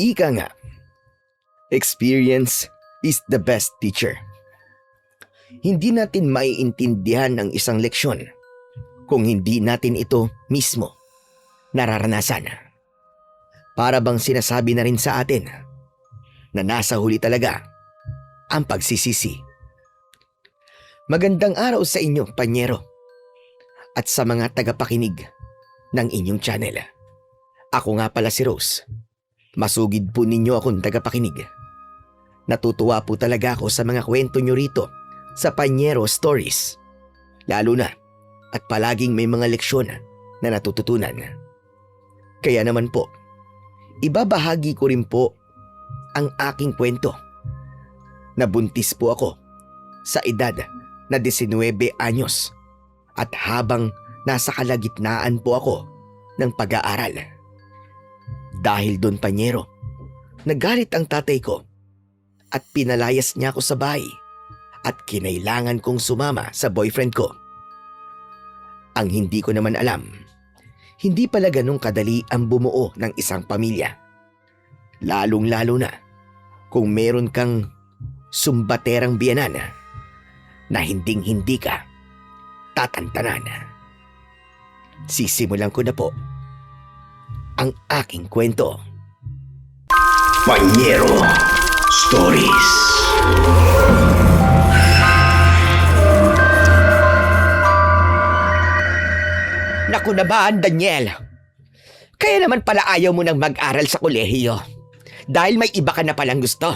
Ika nga, experience is the best teacher. Hindi natin maiintindihan ang isang leksyon kung hindi natin ito mismo nararanasan. Para bang sinasabi na rin sa atin na nasa huli talaga ang pagsisisi. Magandang araw sa inyo, Panyero, at sa mga tagapakinig ng inyong channel. Ako nga pala si Rose. Masugid po ninyo akong tagapakinig. Natutuwa po talaga ako sa mga kwento nyo rito sa Panyero Stories. Lalo na at palaging may mga leksyon na natututunan. Kaya naman po, ibabahagi ko rin po ang aking kwento. Nabuntis po ako sa edad na 19 anyos at habang nasa kalagitnaan po ako ng pag-aaral. Dahil doon, Panyero, nagalit ang tatay ko at pinalayas niya ako sa bahay at kinailangan kong sumama sa boyfriend ko. Ang hindi ko naman alam, hindi pala ganong kadali ang bumuo ng isang pamilya. Lalong-lalo na kung meron kang sumbaterang biyenan na hinding-hindi ka tatantanan. Sisimulan ko na po ang aking kwento. Panyero Stories. Naku naman, Daniel. Kaya naman pala ayaw mo nang mag-aral sa kolehiyo dahil may iba ka na palang gusto.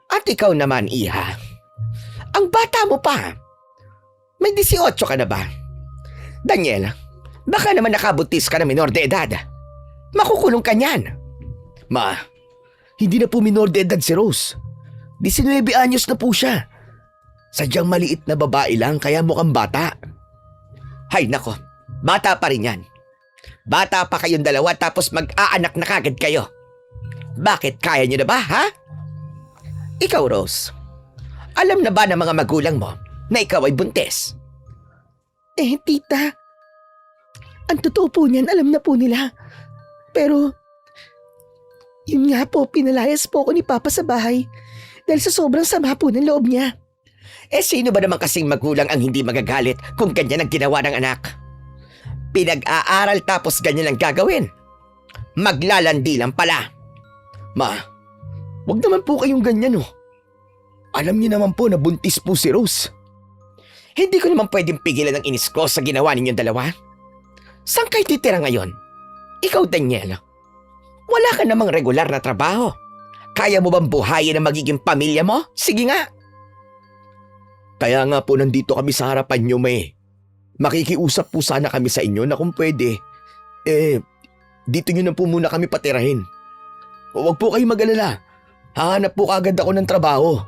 At ikaw naman, Iha, ang bata mo pa. May 18 ka na ba? Daniel, baka naman nakabutis ka na minor de edad. Makukulong ka niyan. Ma, hindi na po minor de edad si Rose. 19 anyos na po siya. Sadyang maliit na babae lang kaya mukhang bata. Hay nako, bata pa rin yan. Bata pa kayong dalawa tapos mag-aanak na kagad kayo. Bakit, kaya nyo na ba, ha? Ikaw, Rose, alam na ba ng mga magulang mo na ikaw ay buntis? Tita, ang totoo po niyan, alam na po nila. Pero, yun nga po, pinalayas po ako ni Papa sa bahay dahil sa sobrang sama po ng loob niya. Sino ba naman kasing magulang ang hindi magagalit kung ganyan ang ginawa ng anak? Pinag-aaral tapos ganyan ang gagawin. Maglalandi lang pala. Ma, wag naman po kayong ganyan, oh. Alam niyo naman po na buntis po si Rose. Hindi ko naman pwedeng pigilan ang inis ko sa ginawa ninyong dalawa. Saan kayo titira ngayon? Ikaw, Daniel, wala ka namang regular na trabaho. Kaya mo bang buhayin ang magiging pamilya mo? Sige nga. Kaya nga po nandito kami sa harapan nyo, May. Makikiusap po sana kami sa inyo na kung pwede, dito nyo na po muna kami patirahin. Huwag po kayo mag-alala. Hahanap po kagad ako ng trabaho.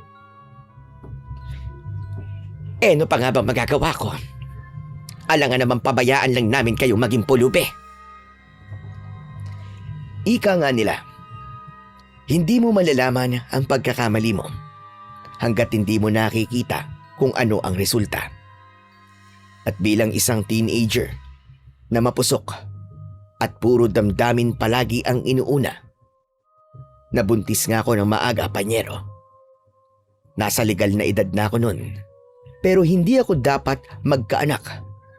Ano pa nga ba magagawa ko? Alangan naman pabayaan lang namin kayong maging pulubi. Ika nga nila, hindi mo malalaman ang pagkakamali mo hanggat hindi mo nakikita kung ano ang resulta. At bilang isang teenager na mapusok at puro damdamin palagi ang inuuna, nabuntis nga ako ng maaga, Panyero. Nasa legal na edad na ako nun, pero hindi ako dapat magkaanak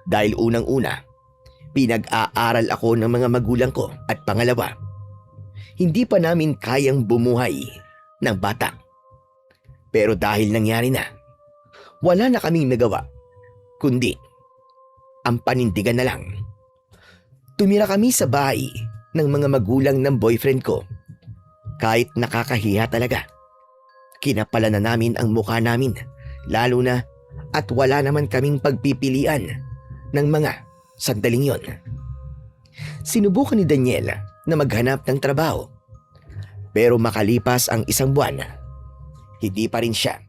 dahil unang-una, pinag-aaral ako ng mga magulang ko at pangalawa, hindi pa namin kayang bumuhay ng bata. Pero dahil nangyari na, wala na kaming nagawa, kundi ang panindigan na lang. Tumira kami sa bahay ng mga magulang ng boyfriend ko. Kahit nakakahiya talaga. Kinapala na namin ang mukha namin, lalo na at wala naman kaming pagpipilian ng mga sandaling yon. Sinubukan ni Daniel na maghanap ng trabaho. Pero makalipas ang 1 buwan, hindi pa rin siya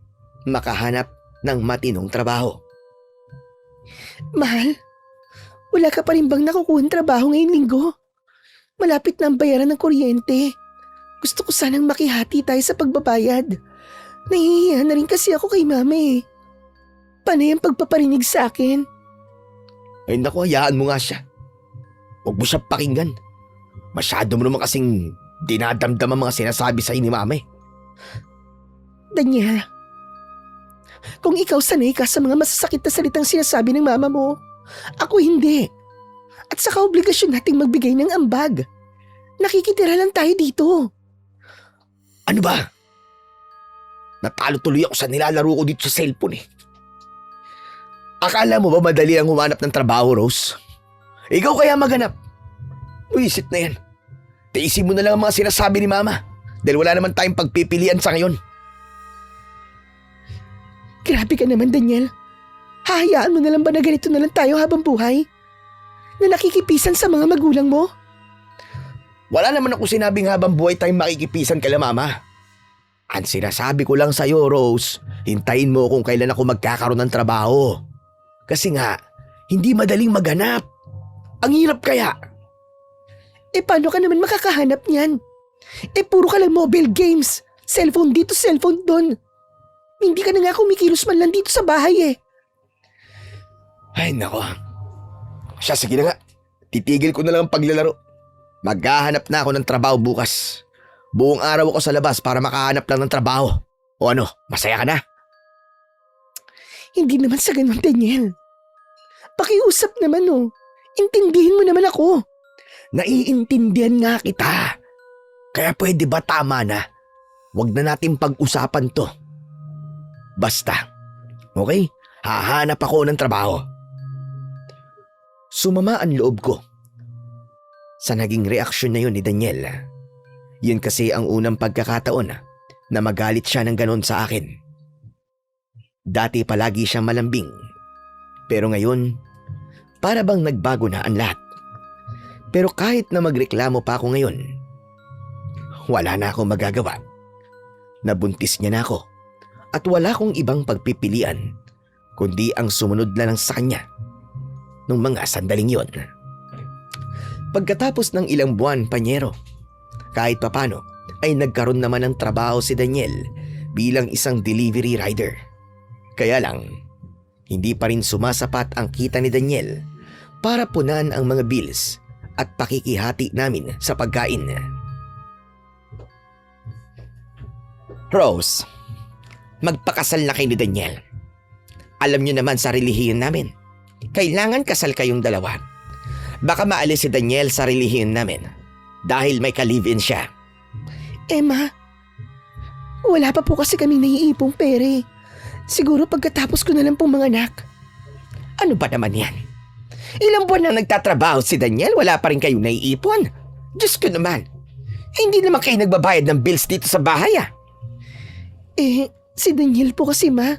makahanap ng matinong trabaho. Mahal, wala ka pa rin bang nakukuhang trabaho ngayong linggo? Malapit na ang bayaran ng kuryente. Gusto ko sanang makihati tayo sa pagbabayad. Nahihiya na rin kasi ako kay Mama eh. Panay ang pagpaparinig sa akin. Ay naku, hayaan mo nga siya. Huwag mo siya pakinggan. Masyado mo naman kasing dinadamdam ang mga sinasabi sa ni Mama eh. Daniel, kung ikaw sanay ka sa mga masasakit na salitang sinasabi ng mama mo, ako hindi. At saka obligasyon nating magbigay ng ambag. Nakikitira lang tayo dito. Ano ba? Natalo tuloy ako sa nilalaro ko dito sa cellphone eh. Akala mo ba madali ang humanap ng trabaho, Rose? Ikaw kaya maghanap. Wisit na yan. Tiisin mo na lang ang mga sinasabi ni Mama dahil wala naman tayong pagpipilian sa ngayon. Grabe ka naman, Daniel. Hahayaan mo na lang ba na ganito na lang tayo habang buhay? Na nakikipisan sa mga magulang mo? Wala naman ako sinabing habang buhay tayong makikipisan kala Mama. Ang sinasabi ko lang sa'yo, Rose, hintayin mo kung kailan ako magkakaroon ng trabaho. Kasi nga, hindi madaling maghanap. Ang hirap kaya. Paano ka naman makakahanap niyan? Puro ka lang mobile games. Cellphone dito, cellphone doon. Hindi ka na nga kumikilos man lang dito sa bahay eh. Ay, nako. Siya, sige na nga. Titigil ko na lang ang paglalaro. Maghahanap na ako ng trabaho bukas. Buong araw ako sa labas para makahanap lang ng trabaho. O ano, masaya ka na? Hindi naman sa ganun, Daniel. Pakiusap naman oh. Intindihin mo naman ako. Naiintindihan nga kita. Kaya pwede ba tama na? Huwag na natin pag-usapan to. Basta, okay? Hahanap ako ng trabaho. Sumama ang loob ko sa naging reaksyon na yun ni Daniel. Yun kasi ang unang pagkakataon na magalit siya ng ganon sa akin. Dati palagi siyang malambing. Pero ngayon, para bang nagbago na ang lahat. Pero kahit na magreklamo pa ako ngayon, wala na akong magagawa. Nabuntis niya na ako at wala akong ibang pagpipilian kundi ang sumunod na lang sa kanya nung mga sandaling yon. Pagkatapos ng ilang buwan, Panyero, kahit papano ay nagkaroon naman ng trabaho si Daniel bilang isang delivery rider. Kaya lang, hindi pa rin sumasapat ang kita ni Daniel para punan ang mga bills at pakikihati namin sa pagkain. Rose, magpakasal na kayo ni Daniel. Alam niyo naman sa relihiyon namin, kailangan kasal kayong dalawa. Baka maalis si Daniel sa relihiyon namin dahil may ka-live-in siya. Ma, wala pa po kasi kaming naiipong pere. Siguro pagkatapos ko na lang pong mga anak. Ano ba naman yan? Ilang buwan na nagtatrabaho si Daniel, wala pa rin kayong naiipon. Diyos ko naman, hindi naman kayo nagbabayad ng bills dito sa bahay ah. Si Daniel po kasi ma,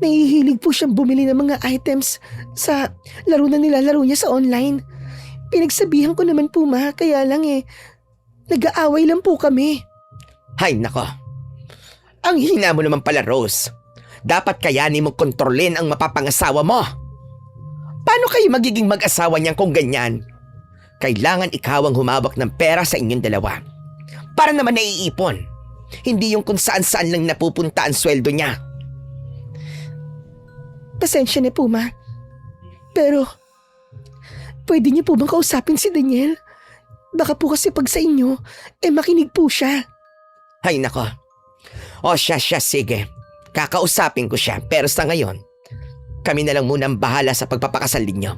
nahihilig po siyang bumili ng mga items sa laro na nilalaro niya sa online. Pinagsabihan ko naman po ma, kaya lang nag-aaway lang po kami. Hay nako, ang hina mo naman pala, Rose. Dapat kayanin mo kontrolin ang mapapangasawa mo. Paano kayo magiging mag-asawa niyan kung ganyan? Kailangan ikaw ang humawak ng pera sa inyong dalawa. Para naman naiipon. Hindi yung kung saan-saan lang napupunta ang sweldo niya. Pasensya na po ma. Pero, pwede niyo po bang kausapin si Daniel? Baka po kasi pag sa inyo, makinig po siya. Ay nako. O siya, sige. Kakausapin ko siya, pero sa ngayon, kami na lang muna ang bahala sa pagpapakasal ninyo.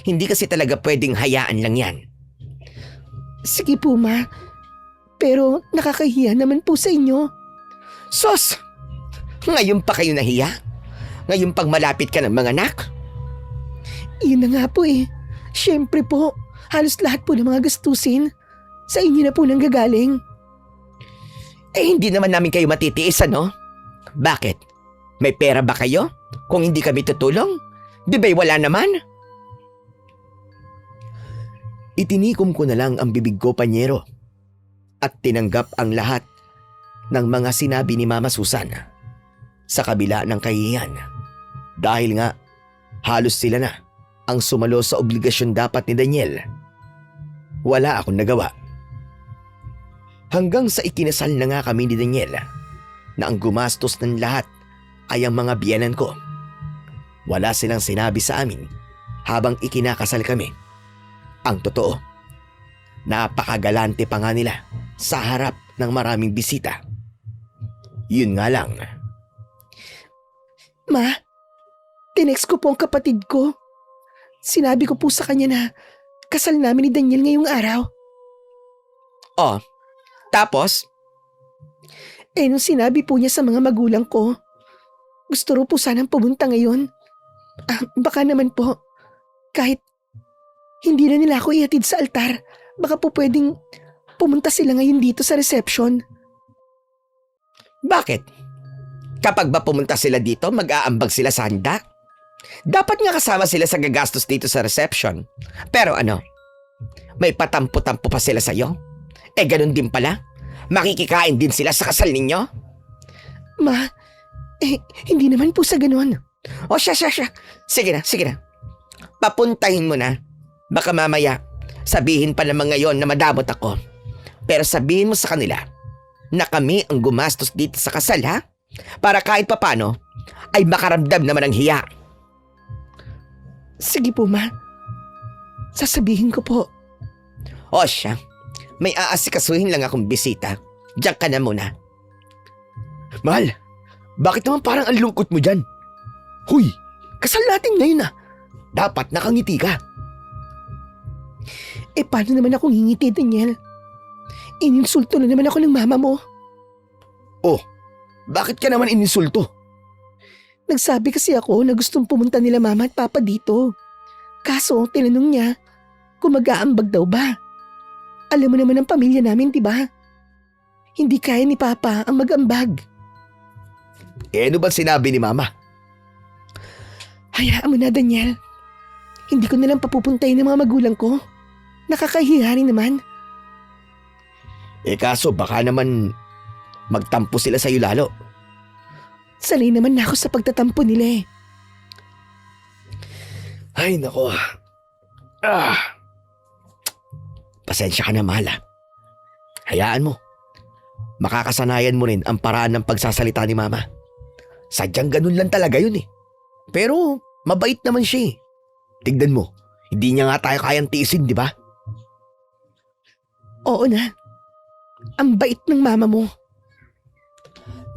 Hindi kasi talaga pwedeng hayaan lang yan. Sige po ma, pero nakakahiya naman po sa inyo. Sos! Ngayon pa kayo nahiya? Ngayon pang malapit ka ng mga anak? Yun na nga po Siyempre po, halos lahat po ng mga gastusin sa inyo na po nanggagaling. Hindi naman namin kayo matitiis, ano? Bakit? May pera ba kayo? Kung hindi kami tutulong? Di ba'y wala naman? Itinikom ko na lang ang bibig ko, Panyero, at tinanggap ang lahat ng mga sinabi ni Mama Susan sa kabila ng kahihiyan. Dahil nga, halos sila na ang sumalo sa obligasyon dapat ni Daniel. Wala akong nagawa. Hanggang sa ikinasal na nga kami ni Daniel na ang gumastos ng lahat ay ang mga biyenan ko. Wala silang sinabi sa amin habang ikinakasal kami. Ang totoo, Napakagalante pa nga nila sa harap ng maraming bisita. Yun nga lang, Ma, tinext ko po ang kapatid ko. Sinabi ko po sa kanya na kasal namin ni Daniel ngayong araw. oh, tapos, Nung sinabi po niya sa mga magulang ko, gusto ro po sanang pumunta ngayon. Baka naman po, kahit hindi na nila ako ihatid sa altar, baka po pwedeng pumunta sila ngayon dito sa reception. bakit? Kapag ba pumunta sila dito, mag-aambag sila sa handa? Dapat nga kasama sila sa gagastos dito sa reception. Pero ano, may patampo-tampo pa sila sa'yo? Ganun din pala? Makikikain din sila sa kasal ninyo? Ma, hindi naman po sa ganun. O siya. Sige na. Papuntahin mo na. Baka mamaya, sabihin pa naman ngayon na madamot ako. Pero sabihin mo sa kanila na kami ang gumastos dito sa kasal, ha? Para kahit papano, ay makaramdam naman ng hiya. Sige po, Ma. Sasabihin ko po. O siya, may aasikasuhin lang akong bisita. Diyan ka na muna. Mahal, bakit naman parang ang lungkot mo dyan? Huy, kasal natin ngayon na. Dapat nakangiti ka. Paano naman akong hingiti, Daniel? Ininsulto na naman ako ng mama mo. Oh, bakit ka naman ininsulto? Nagsabi kasi ako na gustong pumunta nila mama at papa dito. Kaso, tinanong niya kung mag-aambag daw ba. Alam mo naman ang pamilya namin, di ba? Hindi kaya ni papa ang mag-ambag. Ano ba sinabi ni mama? Hayaan mo na, Daniel. Hindi ko nalang papupuntahin ng mga magulang ko. Nakakahiya rin naman. Kaso baka naman magtampo sila sa'yo lalo. Sanay naman na ako sa pagtatampo nila eh. Ay nako. Pasensya ka na, mahal. Hayaan mo. Makakasanayan mo rin ang paraan ng pagsasalita ni mama. Sadyang ganun lang talaga yun eh. Pero mabait naman siya eh. Tignan mo, hindi niya nga tayo kayang tiisin, di ba? Oo na. Ang bait ng mama mo.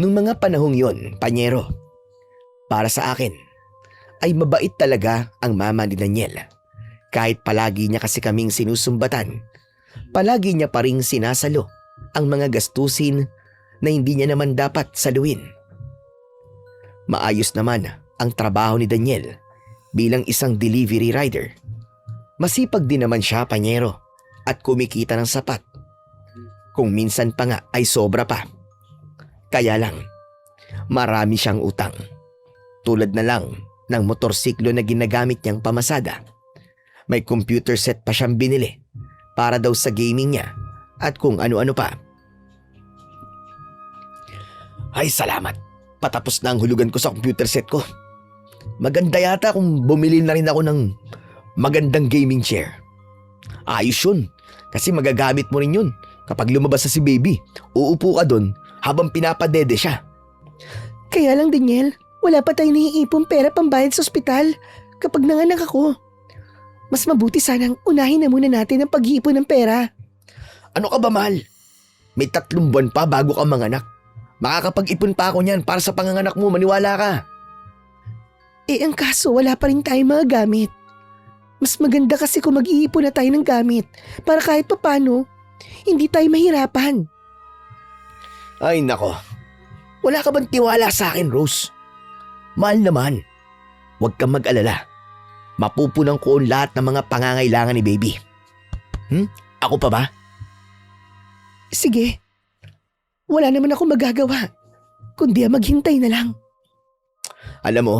Nung mga panahong yon, Panyero, para sa akin, ay mabait talaga ang mama ni Daniel. Kahit palagi niya kasi kaming sinusumbatan, palagi niya pa ring sinasalo ang mga gastusin na hindi niya naman dapat saluin. Maayos naman ang trabaho ni Daniel bilang isang delivery rider. Masipag din naman siya, Panyero, at kumikita ng sapat. Kung minsan pa nga ay sobra pa. Kaya lang, marami siyang utang. Tulad na lang ng motorsiklo na ginagamit niyang pamasada. May computer set pa siyang binili para daw sa gaming niya at kung ano-ano pa. Ay salamat, patapos na ang hulugan ko sa computer set ko. Maganda yata kung bumili na rin ako ng magandang gaming chair. Ayos yun, kasi magagamit mo rin yun. Kapag lumabas na si baby, uupo ka doon habang pinapadede siya. Kaya lang, Daniel, wala pa tayong naiipong pera pambayad sa ospital kapag nanganak ako. Mas mabuti sanang unahin na muna natin ang pag-iipon ng pera. Ano ka ba, mahal? May 3 buwan pa bago ka manganak. Makakapag-ipon pa ako niyan para sa panganganak mo, maniwala ka. Ang kaso wala pa rin tayong mga gamit. Mas maganda kasi kung mag-iipon na tayo ng gamit para kahit papano, hindi tayo mahirapan. Ay nako, wala ka bang tiwala sa akin, Rose? Mahal naman, huwag kang mag-alala. Mapupunan ko ang lahat ng mga pangangailangan ni baby. Ako pa ba? Sige, wala naman ako magagawa, kundi maghintay na lang. Alam mo,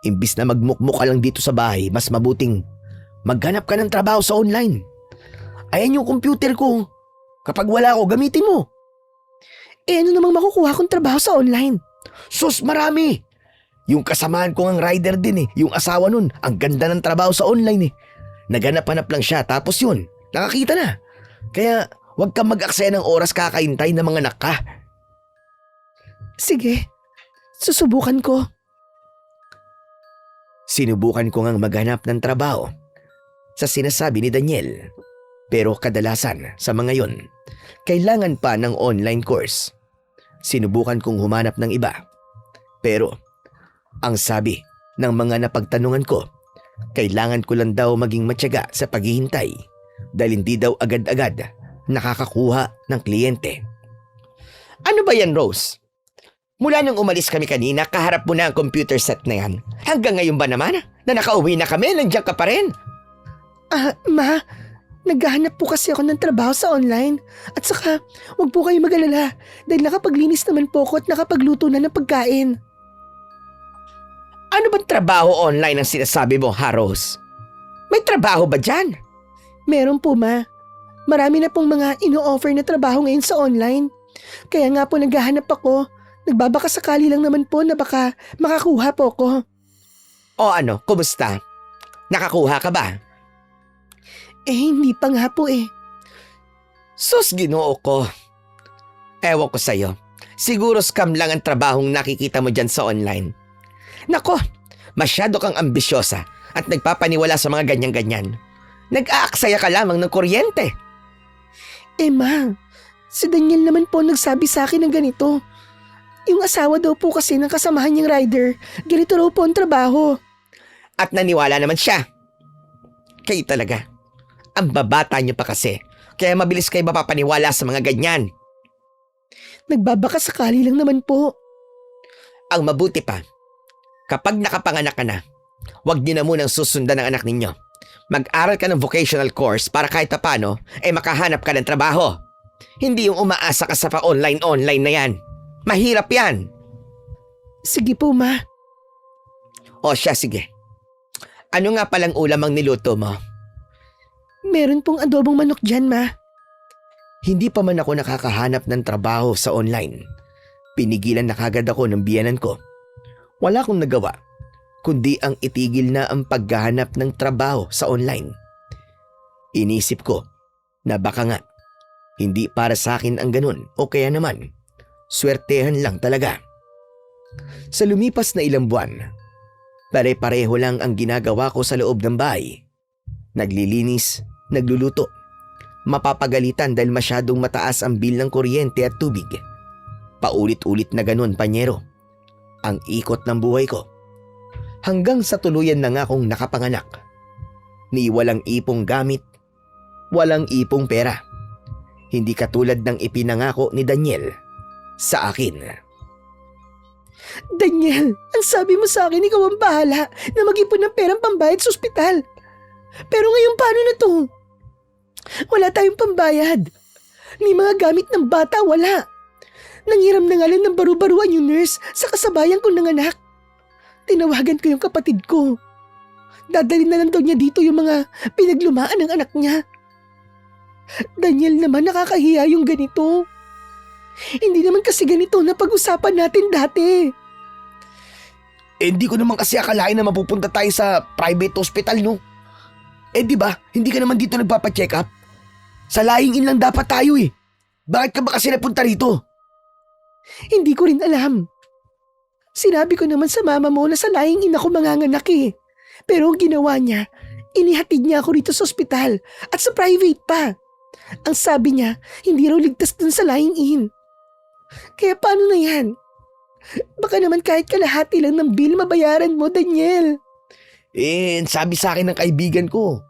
imbis na magmukmuk ka lang dito sa bahay, mas mabuting maghanap ka ng trabaho sa online. Ayan yung computer ko. Kapag wala ko, gamitin mo. Ano namang makukuha kong trabaho sa online? Sus, marami. Yung kasamahan ko ng rider din eh. Yung asawa nun, ang ganda ng trabaho sa online eh. Naghanap-hanap lang siya, tapos yun, nakakita na. Kaya huwag kang mag-aksaya ng oras kakahintay na mga anak ka. Sige, susubukan ko. Sinubukan ko ngang maghanap ng trabaho sa sinasabi ni Daniel. Pero kadalasan sa mga yon, kailangan pa ng online course. Sinubukan kong humanap ng iba. Pero ang sabi ng mga napagtanungan ko, kailangan ko lang daw maging matyaga sa paghihintay dahil hindi daw agad-agad nakakakuha ng kliyente. Ano ba yan, Rose? Mula nung umalis kami kanina, kaharap mo na ang computer set na yan. Hanggang ngayon ba naman na nakauwi na kami, nandiyan ka pa rin? Ma, naghahanap po kasi ako ng trabaho sa online. At saka, huwag po kayo mag-alala dahil nakapaglinis naman po ako at nakapagluto na ng pagkain. Ano bang trabaho online ang sinasabi mo, ha, Rose? May trabaho ba dyan? Meron po, ma. Marami na pong mga ino-offer na trabaho ngayon sa online. Kaya nga po naghahanap ako. Nagbabaka sakali lang naman po na baka makakuha po ko. O ano, kumusta? Nakakuha ka ba? Hindi pa nga po eh. Sus, Ginoo ko. Ewan ko sa'yo. Siguro scam lang ang trabahong nakikita mo dyan sa online. Nako, masyado kang ambisyosa at nagpapaniwala sa mga ganyan-ganyan. Nag-aaksaya ka lamang ng kuryente. Ma, si Daniel naman po nagsabi sa akin ng ganito. Yung asawa daw po kasi ng kasamahan niyang rider, ganito raw po ang trabaho. At naniwala naman siya. Kayo talaga. Ang babata niyo pa kasi. Kaya mabilis kayo mapapaniwala sa mga ganyan. Nagbabaka sakali lang naman po. Ang mabuti pa, kapag nakapanganak ka na, huwag niyo na munang susundan ang anak ninyo. Mag-aral ka ng vocational course para kahit paano makahanap ka ng trabaho. Hindi yung umaasa ka sa pa-online na yan. Mahirap yan. Sige po, ma. O siya, sige. Ano nga palang ulam ang niluto mo? Meron pong adobong manok dyan, ma. Hindi pa man ako nakakahanap ng trabaho sa online. Pinigilan na kagad ako ng biyanan ko. Wala akong nagawa, kundi ang itigil na ang paghahanap ng trabaho sa online. Inisip ko na baka nga, hindi para sa akin ang ganun o kaya naman, swertehan lang talaga. Sa lumipas na ilang buwan, pare-pareho lang ang ginagawa ko sa loob ng bahay. Naglilinis, nagluluto. Mapapagalitan dahil masyadong mataas ang bill ng kuryente at tubig. Paulit-ulit na ganun, panyero. Ang ikot ng buhay ko. Hanggang sa tuluyan na nga akong nakapanganak. Ni walang ipong gamit, walang ipong pera. Hindi katulad ng ipinangako ni Daniel sa akin. Daniel, ang sabi mo sa akin, ikaw ang bahala na mag-ipon ng perang pambayad sa ospital. Pero ngayon paano na to? Wala tayong pambayad. Ni mga gamit ng bata, wala. Nanghiram na nga lang ng baru-baruan yung nurse sa kasabayan kong nanganak. Tinawagan ko yung kapatid ko. Dadalhin na lang daw niya dito yung mga pinaglumaan ng anak niya. Daniel naman, nakakahiya yung ganito. Hindi naman kasi ganito na pag-usapan natin dati. Hindi ko naman kasi akalain na mapupunta tayo sa private hospital, no? Di ba, hindi ka naman dito nagpapacheck up? Sa lying-in lang dapat tayo eh. Bakit ka ba kasi napunta rito? Hindi ko rin alam. Sinabi ko naman sa mama mo na sa lying-in ako manganganak eh. Pero ang ginawa niya, inihatid niya ako rito sa ospital at sa private pa. Ang sabi niya, hindi raw ligtas dun sa lying-in. Kaya paano na yan? Baka naman kahit kalahati lang ng bill mabayaran mo, Daniel. Sabi sa akin ng kaibigan ko,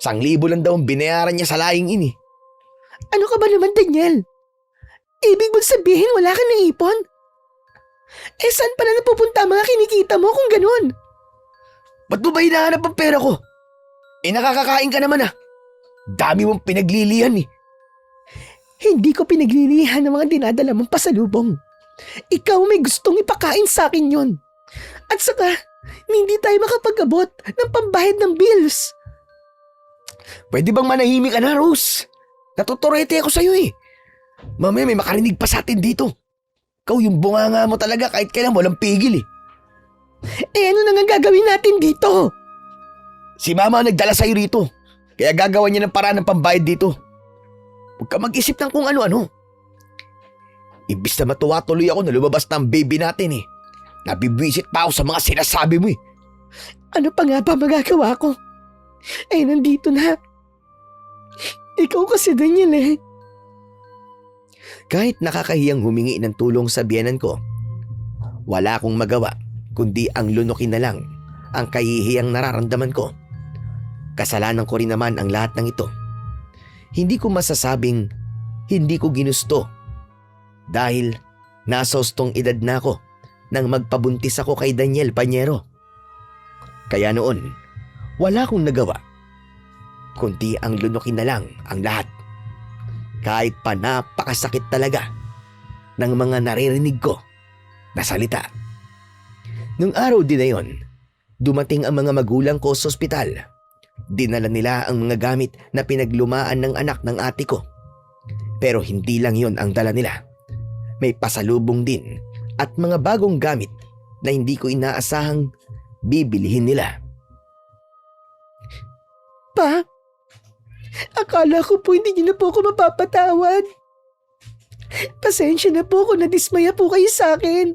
1,000 lang daw ang binayaran niya sa lying-in eh. Ano ka ba naman, Daniel? Ibig mong sabihin wala ka naipon? Saan pala napupunta ang mga kinikita mo kung ganun? Ba't mo ba hinahanap ang pera ko? Nakakakain ka naman ah. Dami mong pinaglilihan eh. Hindi ko pinaglilihan ng mga dinadala mong pasalubong. Ikaw may gustong ipakain sa akin yun. At saka, hindi tayo makapag-abot ng pambayad ng bills. Pwede bang manahimik ka na, Rose? Natuturete ako sa'yo eh. Mamaya may makarinig pa sa atin dito. Ikaw yung bunganga mo talaga kahit kailan walang pigil eh. Ano na nga gagawin natin dito? Si Mama ang nagdala sa'yo rito. Kaya gagawa niya ng paraan ng pambayad dito. Huwag ka mag-isip ng kung ano-ano. Ibis na matuwa tuloy ako na lumabas na ang baby natin eh. Nabibwisit pa ako sa mga sinasabi mo eh. Ano pa nga ba magagawa ko? Nandito na. Ikaw kasi, Daniel eh. Kahit nakakahiyang humingi ng tulong sa biyenan ko, wala akong magawa kundi ang lunukin na lang ang kahihiyang nararamdaman ko. Kasalanan ko rin naman ang lahat ng ito. Hindi ko masasabing hindi ko ginusto dahil nasa hustong edad na ako nang magpabuntis ako kay Daniel Pañero. Kaya noon, wala akong nagawa kundi ang lunukin na lang ang lahat. Kahit pa napakasakit talaga ng mga naririnig ko na salita. Nung araw din na yon, dumating ang mga magulang ko sa ospital. Dinala nila ang mga gamit na pinaglumaan ng anak ng ate ko. Pero hindi lang yon ang dala nila. May pasalubong din at mga bagong gamit na hindi ko inaasahang bibilihin nila. Pa, akala ko po hindi niyo na po ako mapapatawad. Pasensya na po kung nadismaya po kayo sa akin.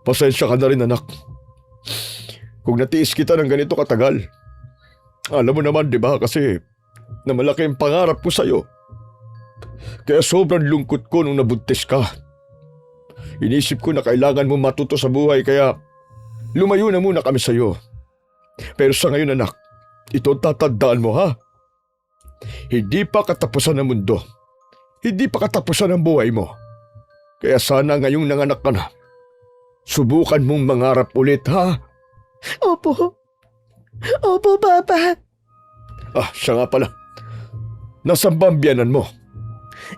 Pasensya ka na rin, anak. Kung natiis kita ng ganito katagal. Alam mo naman, di ba, kasi na malaki ang pangarap ko sa'yo. Kaya sobrang lungkot ko nung nabuntis ka. Inisip ko na kailangan mo matuto sa buhay, kaya lumayo na muna kami sa'yo. Pero sa ngayon, anak, ito tatandaan mo, ha? Hindi pa katapusan ng mundo. Hindi pa katapusan ng buhay mo. Kaya sana ngayong nanganak ka na, subukan mong mangarap ulit, ha? Opo. Opo, Papa. Siya nga pala. Nasaan ba ang biyanan mo?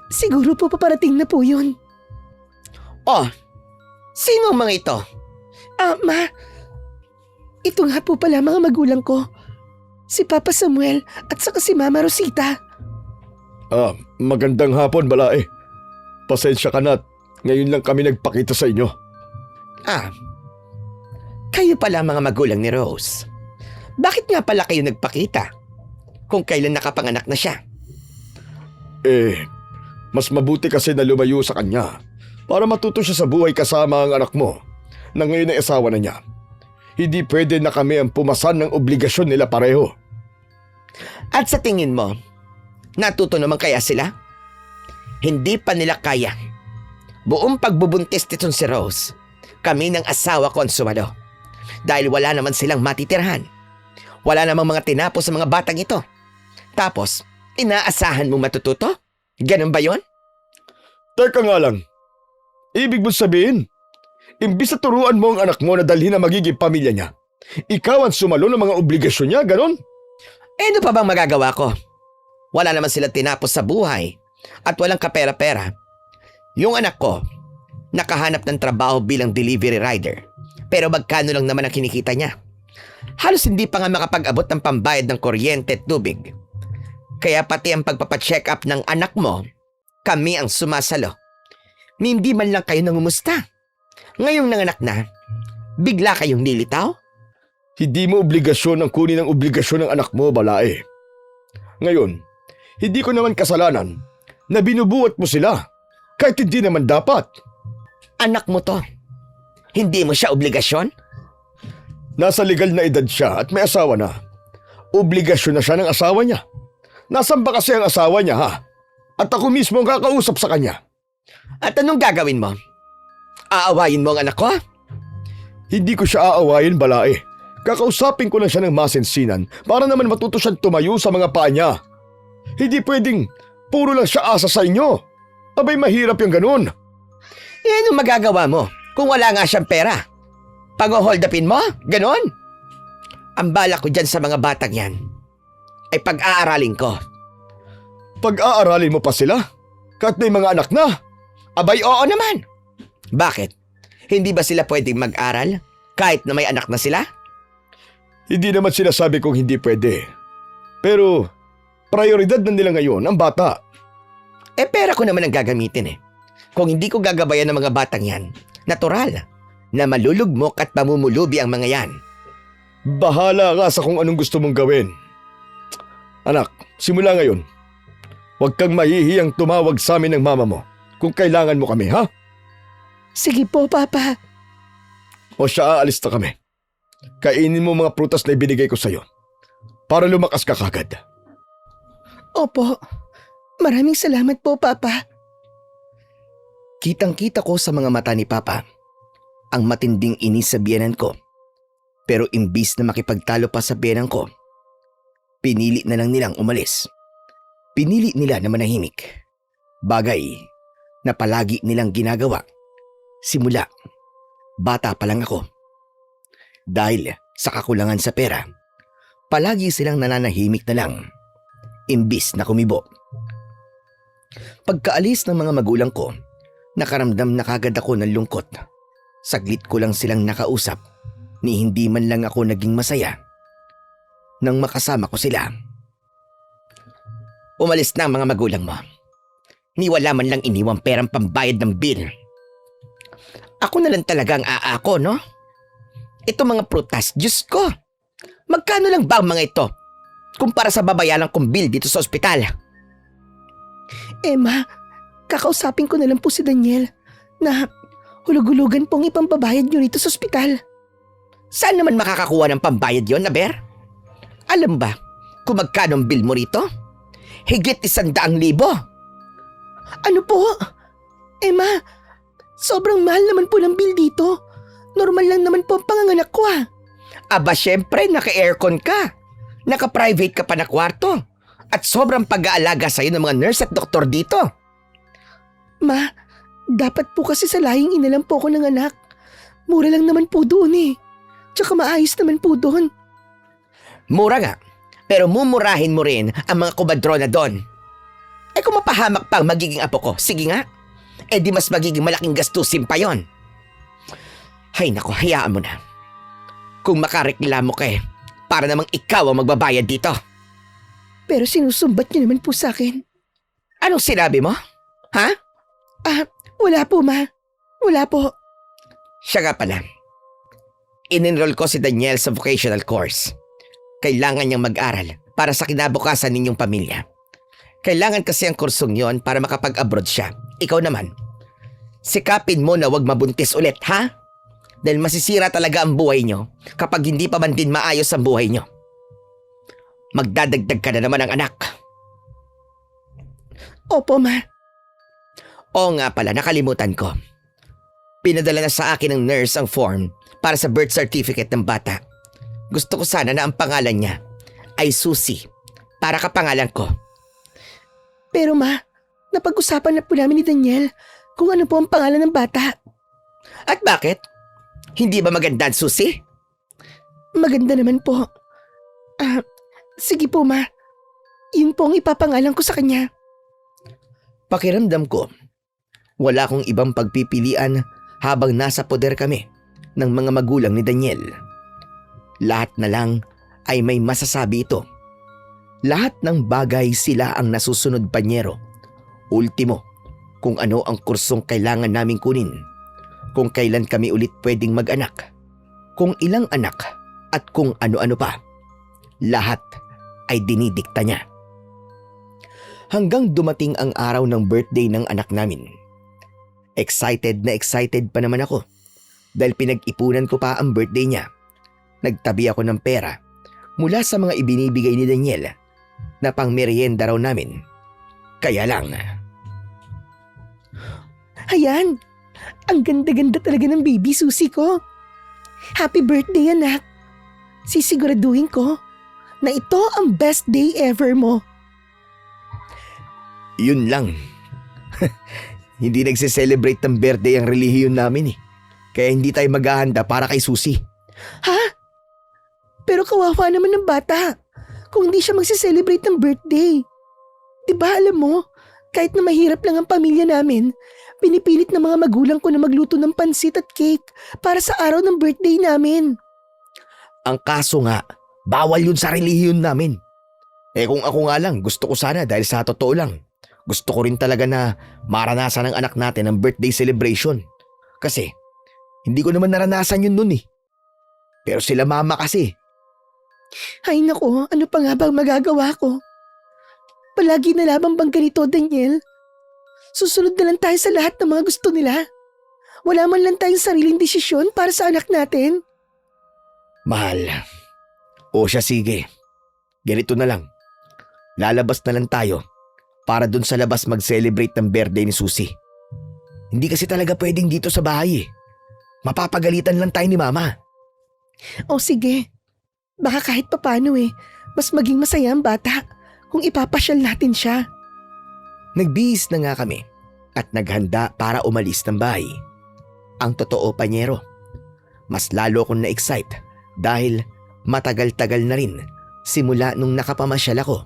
Siguro po paparating na po yun. Oh, sino ang mga ito? Ma. Ito nga po pala mga magulang ko. Si Papa Samuel at saka si Mama Rosita. Magandang hapon, Balae. Pasensya ka na at ngayon lang kami nagpakita sa inyo. Kayo pala mga magulang ni Rose. Bakit nga pala kayo nagpakita kung kailan nakapanganak na siya? Mas mabuti kasi na lumayo sa kanya para matuto siya sa buhay kasama ang anak mo na ngayon ay asawa na niya. Hindi pwede na kami ang pumasan ng obligasyon nila pareho. At sa tingin mo, natuto naman kaya sila? Hindi pa nila kaya. Buong pagbubuntis nitong si Rose, kami ng asawa ko ang sumalo. Dahil wala naman silang matitirhan. Wala namang mga tinapos sa mga batang ito. Tapos, inaasahan mo matututo? Ganun ba yon? Teka nga lang. Ibig mo sabihin, imbis na turuan mo ang anak mo na dalhin na magiging pamilya niya, ikaw ang sumalo ng mga obligasyon niya, ganon? Ano pa bang magagawa ko? Wala naman silang tinapos sa buhay at walang kapera-pera. Yung anak ko, nakahanap ng trabaho bilang delivery rider. Pero magkano lang naman ang kinikita niya? Halos hindi pa nga makapag-abot ng pambayad ng kuryente at tubig. Kaya pati ang pagpapacheck up ng anak mo, kami ang sumasalo. Hindi man lang kayo nangumusta. Ngayong nanganak na, bigla kayong nilitaw? Hindi mo obligasyon ang kunin ang obligasyon ng anak mo, Balae. Ngayon, hindi ko naman kasalanan na binubuhat mo sila kahit hindi naman dapat. Anak mo to. Hindi mo siya obligasyon? Nasa legal na edad siya at may asawa na. Obligasyon na siya ng asawa niya. Nasaan ba kasi ang asawa niya, ha? At ako mismo ang kakausap sa kanya. At anong gagawin mo? Aawayin mo ang anak ko? Hindi ko siya aawayin, Balae. Kakausapin ko lang siya ng masinsinan para naman matuto siyang tumayo sa mga paa niya. Hindi pwedeng puro lang siya asa sa inyo. Abay, mahirap yung ganun. Anong magagawa mo kung wala nga siyang pera? Pag-hold upin mo? Ganon? Ang balak ko dyan sa mga batang yan ay pag-aaralin ko. Pag-aaralin mo pa sila? Kahit may mga anak na? Abay, oo naman. Bakit? Hindi ba sila pwedeng mag-aral kahit na may anak na sila? Hindi naman sinasabi kong hindi pwede. Pero prioridad na nila ngayon ang bata. Pera ko naman ang gagamitin eh. Kung hindi ko gagabayan ng mga batang yan, natural na malulugmok at mamumulubi ang mga yan. Bahala ka sa kung anong gusto mong gawin. Anak, simula ngayon, huwag kang mahihiyang tumawag sa amin ng mama mo kung kailangan mo kami, ha? Sige po, Papa. O siya, aalis na kami. Kainin mo mga prutas na ibinigay ko sa'yo para lumakas ka kagad. Opo. Maraming salamat po, Papa. Kitang-kita ko sa mga mata ni Papa ang matinding inis sa biyenan ko. Pero imbis na makipagtalo pa sa biyenan ko, pinili na lang nilang umalis. Pinili nila na manahimik. Bagay na palagi nilang ginagawa. Simula, bata pa lang ako. Dahil sa kakulangan sa pera, palagi silang nananahimik na lang, imbis na kumibo. Pagkaalis ng mga magulang ko, nakaramdam na kagad ako ng lungkot. Saglit ko lang silang nakausap, ni hindi man lang ako naging masaya nang makasama ko sila. Umalis na ang mga magulang mo. Ni wala man lang iniwang perang pambayad ng bill. Ako na lang talaga ang aako, no? Ito mga prutas, Diyos ko! Magkano lang ba ang mga ito kumpara sa babayaran kong bill dito sa ospital? Emma, kakausapin ko na lang po si Daniel na hulug-hulugan pong ipambabayad niyo rito sa ospital. Saan naman makakakuha ng pambayad yon, Aber? Alam ba kung magkano ang bill mo rito? Higit 100,000. Ano po? Emma, sobrang mahal naman po ng bill dito. Normal lang naman po ang panganganak ko ah. Aba syempre, naka-aircon ka. Naka-private ka pa na kwarto. At sobrang pag-aalaga sa'yo ng mga nurse at doktor dito. Ma, dapat po kasi sa lahing ina lang po ako ng anak. Mura lang naman po doon eh. Tsaka maayos naman po doon. Mura nga, pero mumurahin mo rin ang mga kumadrona doon. Eh kung mapahamak pa ang magiging apo ko, sige nga. Eh di mas magiging malaking gastusin pa yon. Hay nako, hayaan mo na. Kung makareklamo ka para namang ikaw ang magbabayad dito. Pero sinusumbat niyo naman po sa akin. Anong sinabi mo? Ha? Wala po ma. Wala po. Siya nga pala. In-enroll ko si Daniel sa vocational course. Kailangan niyang mag-aral para sa kinabukasan ninyong pamilya. Kailangan kasi ang kursong yon para makapag-abroad siya. Ikaw naman, sikapin mo na wag mabuntis ulit, ha? Dahil masisira talaga ang buhay niyo kapag hindi pa man din maayos ang buhay niyo. Magdadagdag ka na naman ng anak. Opo ma. Oo nga pala, nakalimutan ko. Pinadala na sa akin ng nurse ang form para sa birth certificate ng bata. Gusto ko sana na ang pangalan niya ay Susie para kapangalan ko. Pero ma, napag-usapan na po namin ni Daniel kung ano po ang pangalan ng bata. At bakit? Hindi ba maganda ang Susie? Maganda naman po. Sige po ma. Yun po ang ipapangalan ko sa kanya. Pakiramdam ko, wala akong ibang pagpipilian habang nasa poder kami ng mga magulang ni Daniel. Lahat na lang ay may masasabi ito. Lahat ng bagay sila ang nasusunod, Panyero. Ultimo, kung ano ang kursong kailangan naming kunin. Kung kailan kami ulit pwedeng mag-anak. Kung ilang anak at kung ano-ano pa. Lahat ay dinidikta niya. Hanggang dumating ang araw ng birthday ng anak namin. Excited na excited pa naman ako dahil pinag-ipunan ko pa ang birthday niya. Nagtabi ako ng pera mula sa mga ibinibigay ni Daniel na pang merienda raw namin. Kaya lang. Ayan, ang ganda-ganda talaga ng baby Susie ko. Happy birthday anak. Sisiguraduhin ko na ito ang best day ever mo. Yun lang. Hindi nagse-celebrate ng birthday ang relihiyon namin eh. Kaya hindi tayo maghahanda para kay Susie. Ha? Pero kawawa naman ng bata kung hindi siya magse-celebrate ng birthday. Diba alam mo, kahit na mahirap lang ang pamilya namin, pinipilit ng mga magulang ko na magluto ng pansit at cake para sa araw ng birthday namin. Ang kaso nga, bawal yun sa relihiyon namin. Eh kung ako nga lang, gusto ko sana dahil sa totoo lang. Gusto ko rin talaga na maranasan ng anak natin ang birthday celebration. Kasi, hindi ko naman naranasan yun nun eh. Pero sila mama kasi. Ay nako, ano pa nga bang magagawa ko? Palagi na lamang bang ganito, Daniel? Susunod na lang tayo sa lahat ng mga gusto nila. Wala man lang tayong sariling desisyon para sa anak natin. Mahal. O siya sige. Ganito na lang. lalabas na lang tayo para dun sa labas mag-celebrate ng birthday ni Susie. Hindi kasi talaga pwedeng dito sa bahay eh. Mapapagalitan lang tayo ni Mama. O sige, baka kahit papano mas maging masaya ang bata kung ipapasyal natin siya. Nagbihis na nga kami at naghanda para umalis ng bahay. Ang totoo, Panyero, mas lalo akong na-excite dahil matagal-tagal na rin simula nung nakapamasyal ako.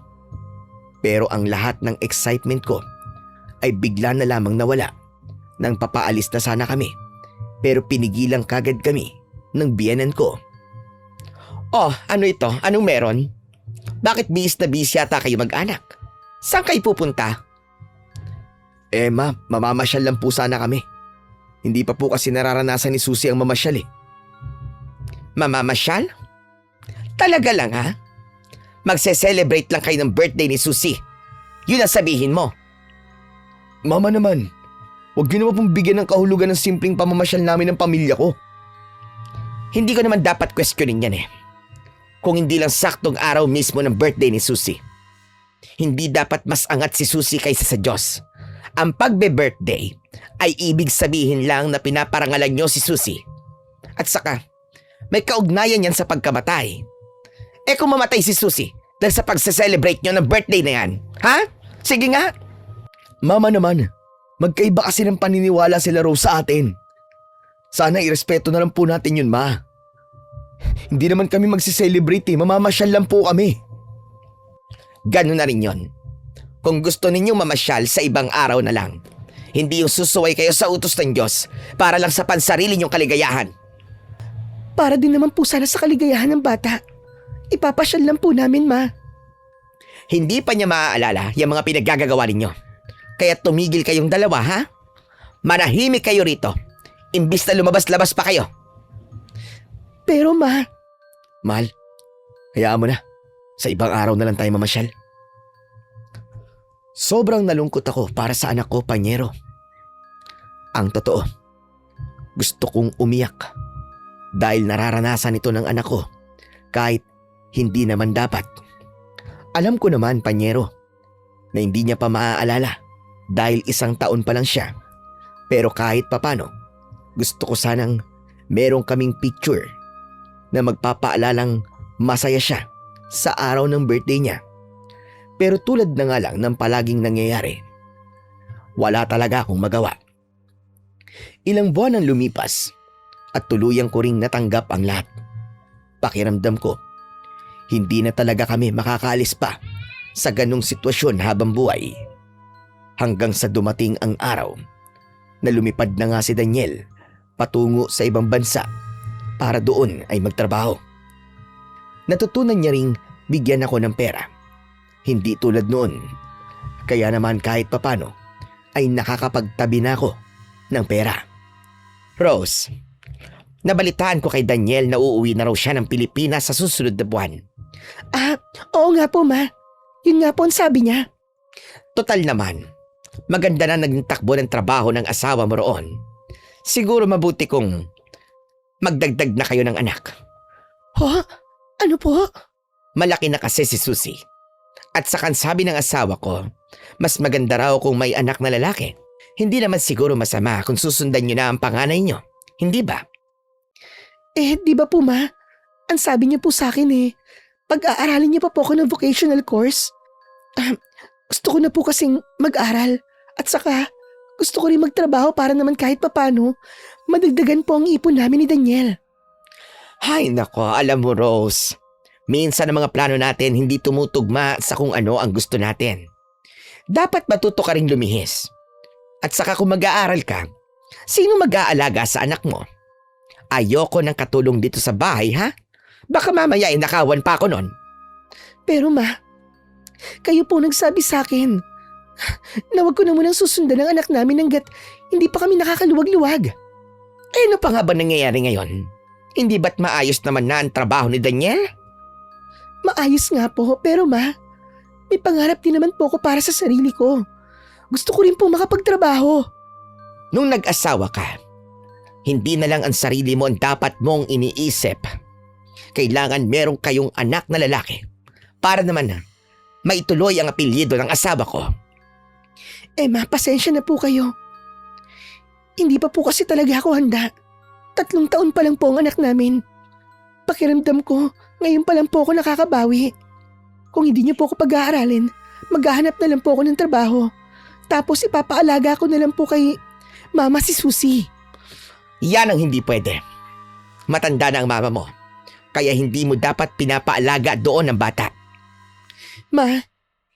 Pero ang lahat ng excitement ko ay bigla na lamang nawala nang papaalis na sana kami. Pero pinigilan kagad kami ng biyenan ko. Oh, ano ito? Anong meron? Bakit bis na bis yata kayo mag-anak? Saan kayo pupunta? Ma, mamamasyal lang po sana kami. Hindi pa po kasi nararanasan ni Susie ang mamasyal eh. Mamamasyal? Talaga lang ha? Magse-celebrate lang kayo ng birthday ni Susie. Yun ang sabihin mo. Mama naman, huwag niyo naman pong bigyan ng kahulugan ng simpleng pamamasyal namin ng pamilya ko. Hindi ko naman dapat questionin yan eh. Kung hindi lang saktong araw mismo ng birthday ni Susie. Hindi dapat mas angat si Susie kaysa sa Diyos. Ang pagbe-birthday ay ibig sabihin lang na pinaparangalan niyo si Susie. At saka, may kaugnayan yan sa pagkamatay. Eh kung mamatay si Susie dahil sa pagse-celebrate niyo ng birthday na yan, ha? Sige nga. Mama naman, magkaiba kasi ng paniniwala sila Rose sa atin. Sana irespeto na lang po natin yun, Ma. Hindi naman kami magse-celebrate eh, mamamasyal lang po kami. Ganun na rin yun. Kung gusto ninyo mamasyal sa ibang araw na lang, hindi yung susuway kayo sa utos ng Diyos para lang sa pansarili niyong kaligayahan. Para din naman po sana sa kaligayahan ng bata. Ipapasyal lang po namin, Ma. Hindi pa niya maaalala yung mga pinaggagawa ninyo. Kaya tumigil kayong dalawa, ha? Manahimik kayo rito. Imbis na lumabas-labas pa kayo. Pero Ma… Mahal, hayaan mo na. Sa ibang araw na lang tayo mamasyal. Sobrang nalungkot ako para sa anak ko, Panyero. Ang totoo, gusto kong umiyak dahil nararanasan ito ng anak ko kahit hindi naman dapat. Alam ko naman, Panyero, na hindi niya pa maaalala dahil 1 taon pa lang siya. Pero kahit papano, gusto ko sanang merong kaming picture na magpapaalalang masaya siya sa araw ng birthday niya. Pero tulad na nga lang ng palaging nangyayari, wala talaga akong magawa. Ilang buwan ang lumipas at tuluyang ko ring natanggap ang lahat. Pakiramdam ko, hindi na talaga kami makakaalis pa sa ganong sitwasyon habang buhay. Hanggang sa dumating ang araw na lumipad na nga si Daniel patungo sa ibang bansa para doon ay magtrabaho. Natutunan niya ring bigyan ako ng pera. Hindi tulad noon. Kaya naman kahit papano ay nakakapagtabi na ako ng pera. Rose, nabalitaan ko kay Daniel na uuwi na raw siya ng Pilipinas sa susunod na buwan. Oo nga po, Ma. Yun nga po ang sabi niya. Total naman, maganda na naging takbo ng trabaho ng asawa mo roon. Siguro mabuti kung magdagdag na kayo ng anak. Ano po? Malaki na kasi si Susie. At sa sabi ng asawa ko, mas maganda raw kung may anak na lalaki. Hindi naman siguro masama kung susundan niyo na ang panganay niyo. Hindi ba? Di ba po, Ma? Ang sabi niyo po sa akin pag-aaralin niyo pa po ako ng vocational course. Gusto ko na po kasing mag-aral. At saka, gusto ko rin magtrabaho para naman kahit papano, madagdagan po ang ipon namin ni Daniel. Hay nako, alam mo Rose, minsan ang mga plano natin hindi tumutugma sa kung ano ang gusto natin. Dapat matuto ka rin lumihis. At saka kung mag-aaral ka, sino mag-aalaga sa anak mo? Ayoko ng katulong dito sa bahay, ha? Baka mamaya ay nakawan pa ako nun. Pero Ma, kayo po nagsabi sa akin na wag ko na munang susundan ang anak namin hanggat hindi pa kami nakakaluwag-luwag. Ano pa nga ba nangyayari ngayon? Hindi ba't maayos naman na ang trabaho ni Daniel? Maayos nga po, pero Ma, may pangarap din naman po ako para sa sarili ko. Gusto ko rin po makapagtrabaho. Nung nag-asawa ka, hindi na lang ang sarili mo ang dapat mong iniisip. Kailangan meron kayong anak na lalaki para naman maituloy ang apelyido ng asawa ko. Ma, pasensya na po kayo. Hindi pa po kasi talaga ako handa. 3 taon pa lang po ang anak namin. Pakiramdam ko, ngayon pa lang po ako nakakabawi. Kung hindi niyo po ako pag-aaralin, maghahanap na lang po ako ng trabaho. Tapos ipapaalaga ko na lang po kay Mama si Susie. Yan ang hindi pwede. Matanda na ang mama mo, kaya hindi mo dapat pinapaalaga doon ang bata. Ma,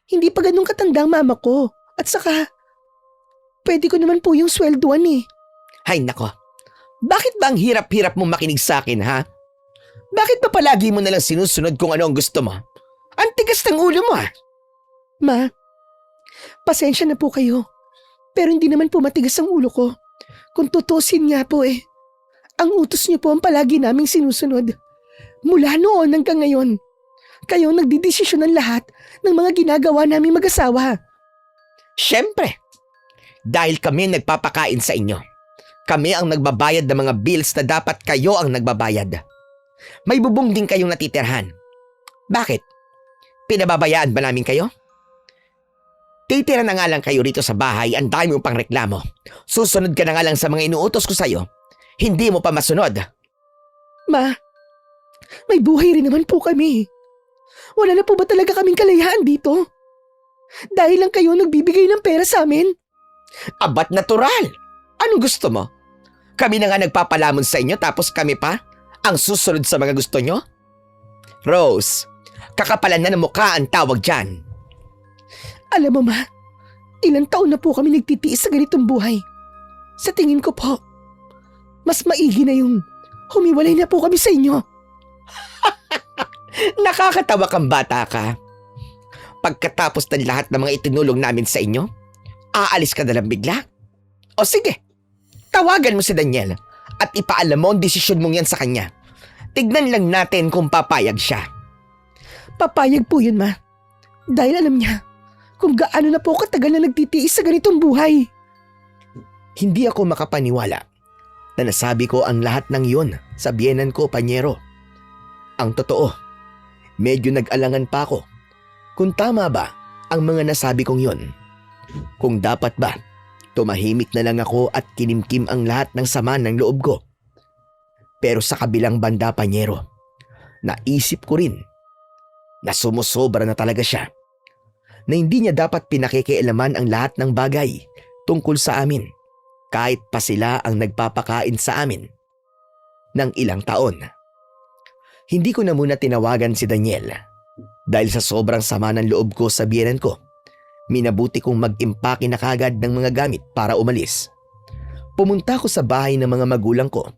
hindi pa ganun katanda ang mama ko. At saka, pwede ko naman po yung swelduan eh. Hay nako, bakit ba ang hirap-hirap mo makinig sa akin, ha? Bakit ba palagi mo nalang sinusunod kung ano ang gusto mo? Ang tigas ng ulo mo, ha? Ma, pasensya na po kayo. Pero hindi naman po matigas ang ulo ko. Kung tutusin nga po ang utos niyo po ang palagi naming sinusunod. Mula noon hanggang ngayon, kayo ang nagdidesisyon ng lahat ng mga ginagawa naming mag-asawa. Siyempre, dahil kami nagpapakain sa inyo. Kami ang nagbabayad ng mga bills na dapat kayo ang nagbabayad. May bubong din kayong natitirhan. Bakit? Pinababayaan ba namin kayo? Titira na nga lang kayo rito sa bahay, ang dami mo pang reklamo. Susunod ka na nga lang sa mga inuutos ko sa'yo. Hindi mo pa masunod. Ma, may buhay rin naman po kami. Wala na po ba talaga kaming kalayaan dito? Dahil lang kayo nagbibigay ng pera sa amin? Abat natural. Anong gusto mo? Kami na nga nagpapalamon sa inyo tapos kami pa ang susunod sa mga gusto nyo? Rose, kakapalan na ng mukha ang tawag dyan. Alam mo ma, ilang taon na po kami nagtitiis sa ganitong buhay. Sa tingin ko po, mas maigi na yung humiwalay na po kami sa inyo. Nakakatawa kang bata ka. Pagkatapos ng lahat ng mga itinulong namin sa inyo, aalis ka na lang bigla? O sige, tawagan mo si Daniel at ipaalam mo ang desisyon mong yan sa kanya. Tignan lang natin kung papayag siya. Papayag po yun ma. Dahil alam niya kung gaano na po katagal na nagtitiis sa ganitong buhay. Hindi ako makapaniwala na nasabi ko ang lahat ng yun sa biyenan ko, Panyero. Ang totoo, medyo nag-alangan pa ako kung tama ba ang mga nasabi kong yun. Kung dapat ba, tumahimik na lang ako at kinimkim ang lahat ng sama ng loob ko. Pero sa kabilang banda, Panyero, naisip ko rin na sumusobra na talaga siya. Na hindi niya dapat pinakikialaman ang lahat ng bagay tungkol sa amin kahit pa sila ang nagpapakain sa amin ng ilang taon. Hindi ko na muna tinawagan si Daniel dahil sa sobrang sama ng loob ko sa biyenan ko. Minabuti kong mag-impake na kagad ng mga gamit para umalis. Pumunta ko sa bahay ng mga magulang ko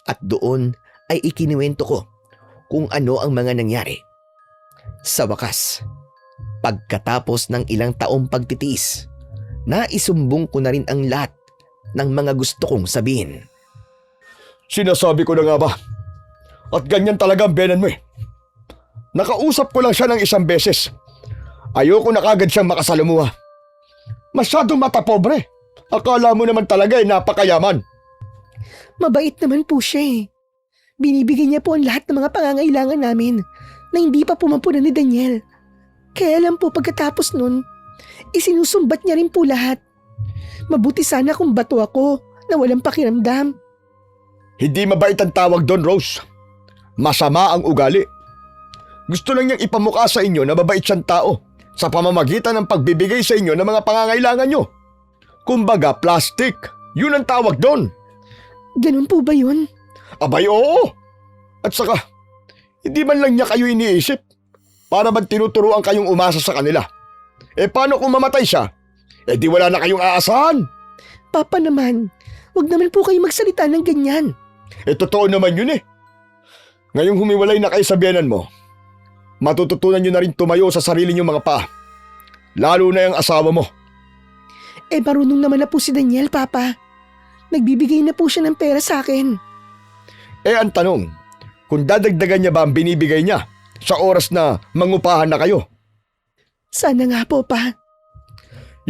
at doon ay ikiniwento ko kung ano ang mga nangyari. Sa wakas, pagkatapos ng ilang taong pagtitiis, naisumbong ko na rin ang lahat ng mga gusto kong sabihin. Sinasabi ko na nga ba? At ganyan talaga ang benan mo eh. Nakausap ko lang siya ng 1 beses. Ayoko na kagad siyang makasalamuha. Masyadong matapobre. Akala mo naman talaga napakayaman. Mabait naman po siya eh. Binibigay niya po ang lahat ng mga pangangailangan namin na hindi pa pumapunan ni Daniel. Kaya lang po pagkatapos nun, isinusumbat niya rin po lahat. Mabuti sana kung bato ako na walang pakiramdam. Hindi mabait ang tawag doon, Rose. Masama ang ugali. Gusto lang niyang ipamukha sa inyo na mabait siyang tao sa pamamagitan ng pagbibigay sa inyo ng mga pangangailangan niyo. Kumbaga, plastic. Yun ang tawag doon. Ganun po ba yun? Abay, oo. At saka, hindi man lang niya kayo iniisip. Para bang tinuturuan kayong umasa sa kanila. Paano kung mamatay siya? Di wala na kayong aasahan. Papa naman, wag naman po kayo magsalita ng ganyan. Totoo naman yun eh. Ngayong humiwalay na kayo sa biyenan mo, matututunan nyo na rin tumayo sa sarili nyong mga paa. Lalo na yung asawa mo. Marunong naman na po si Daniel, Papa. Nagbibigay na po siya ng pera sa akin. Ang tanong, kung dadagdagan niya ba ang binibigay niya sa oras na mangupahan na kayo? Sana nga po, Pa.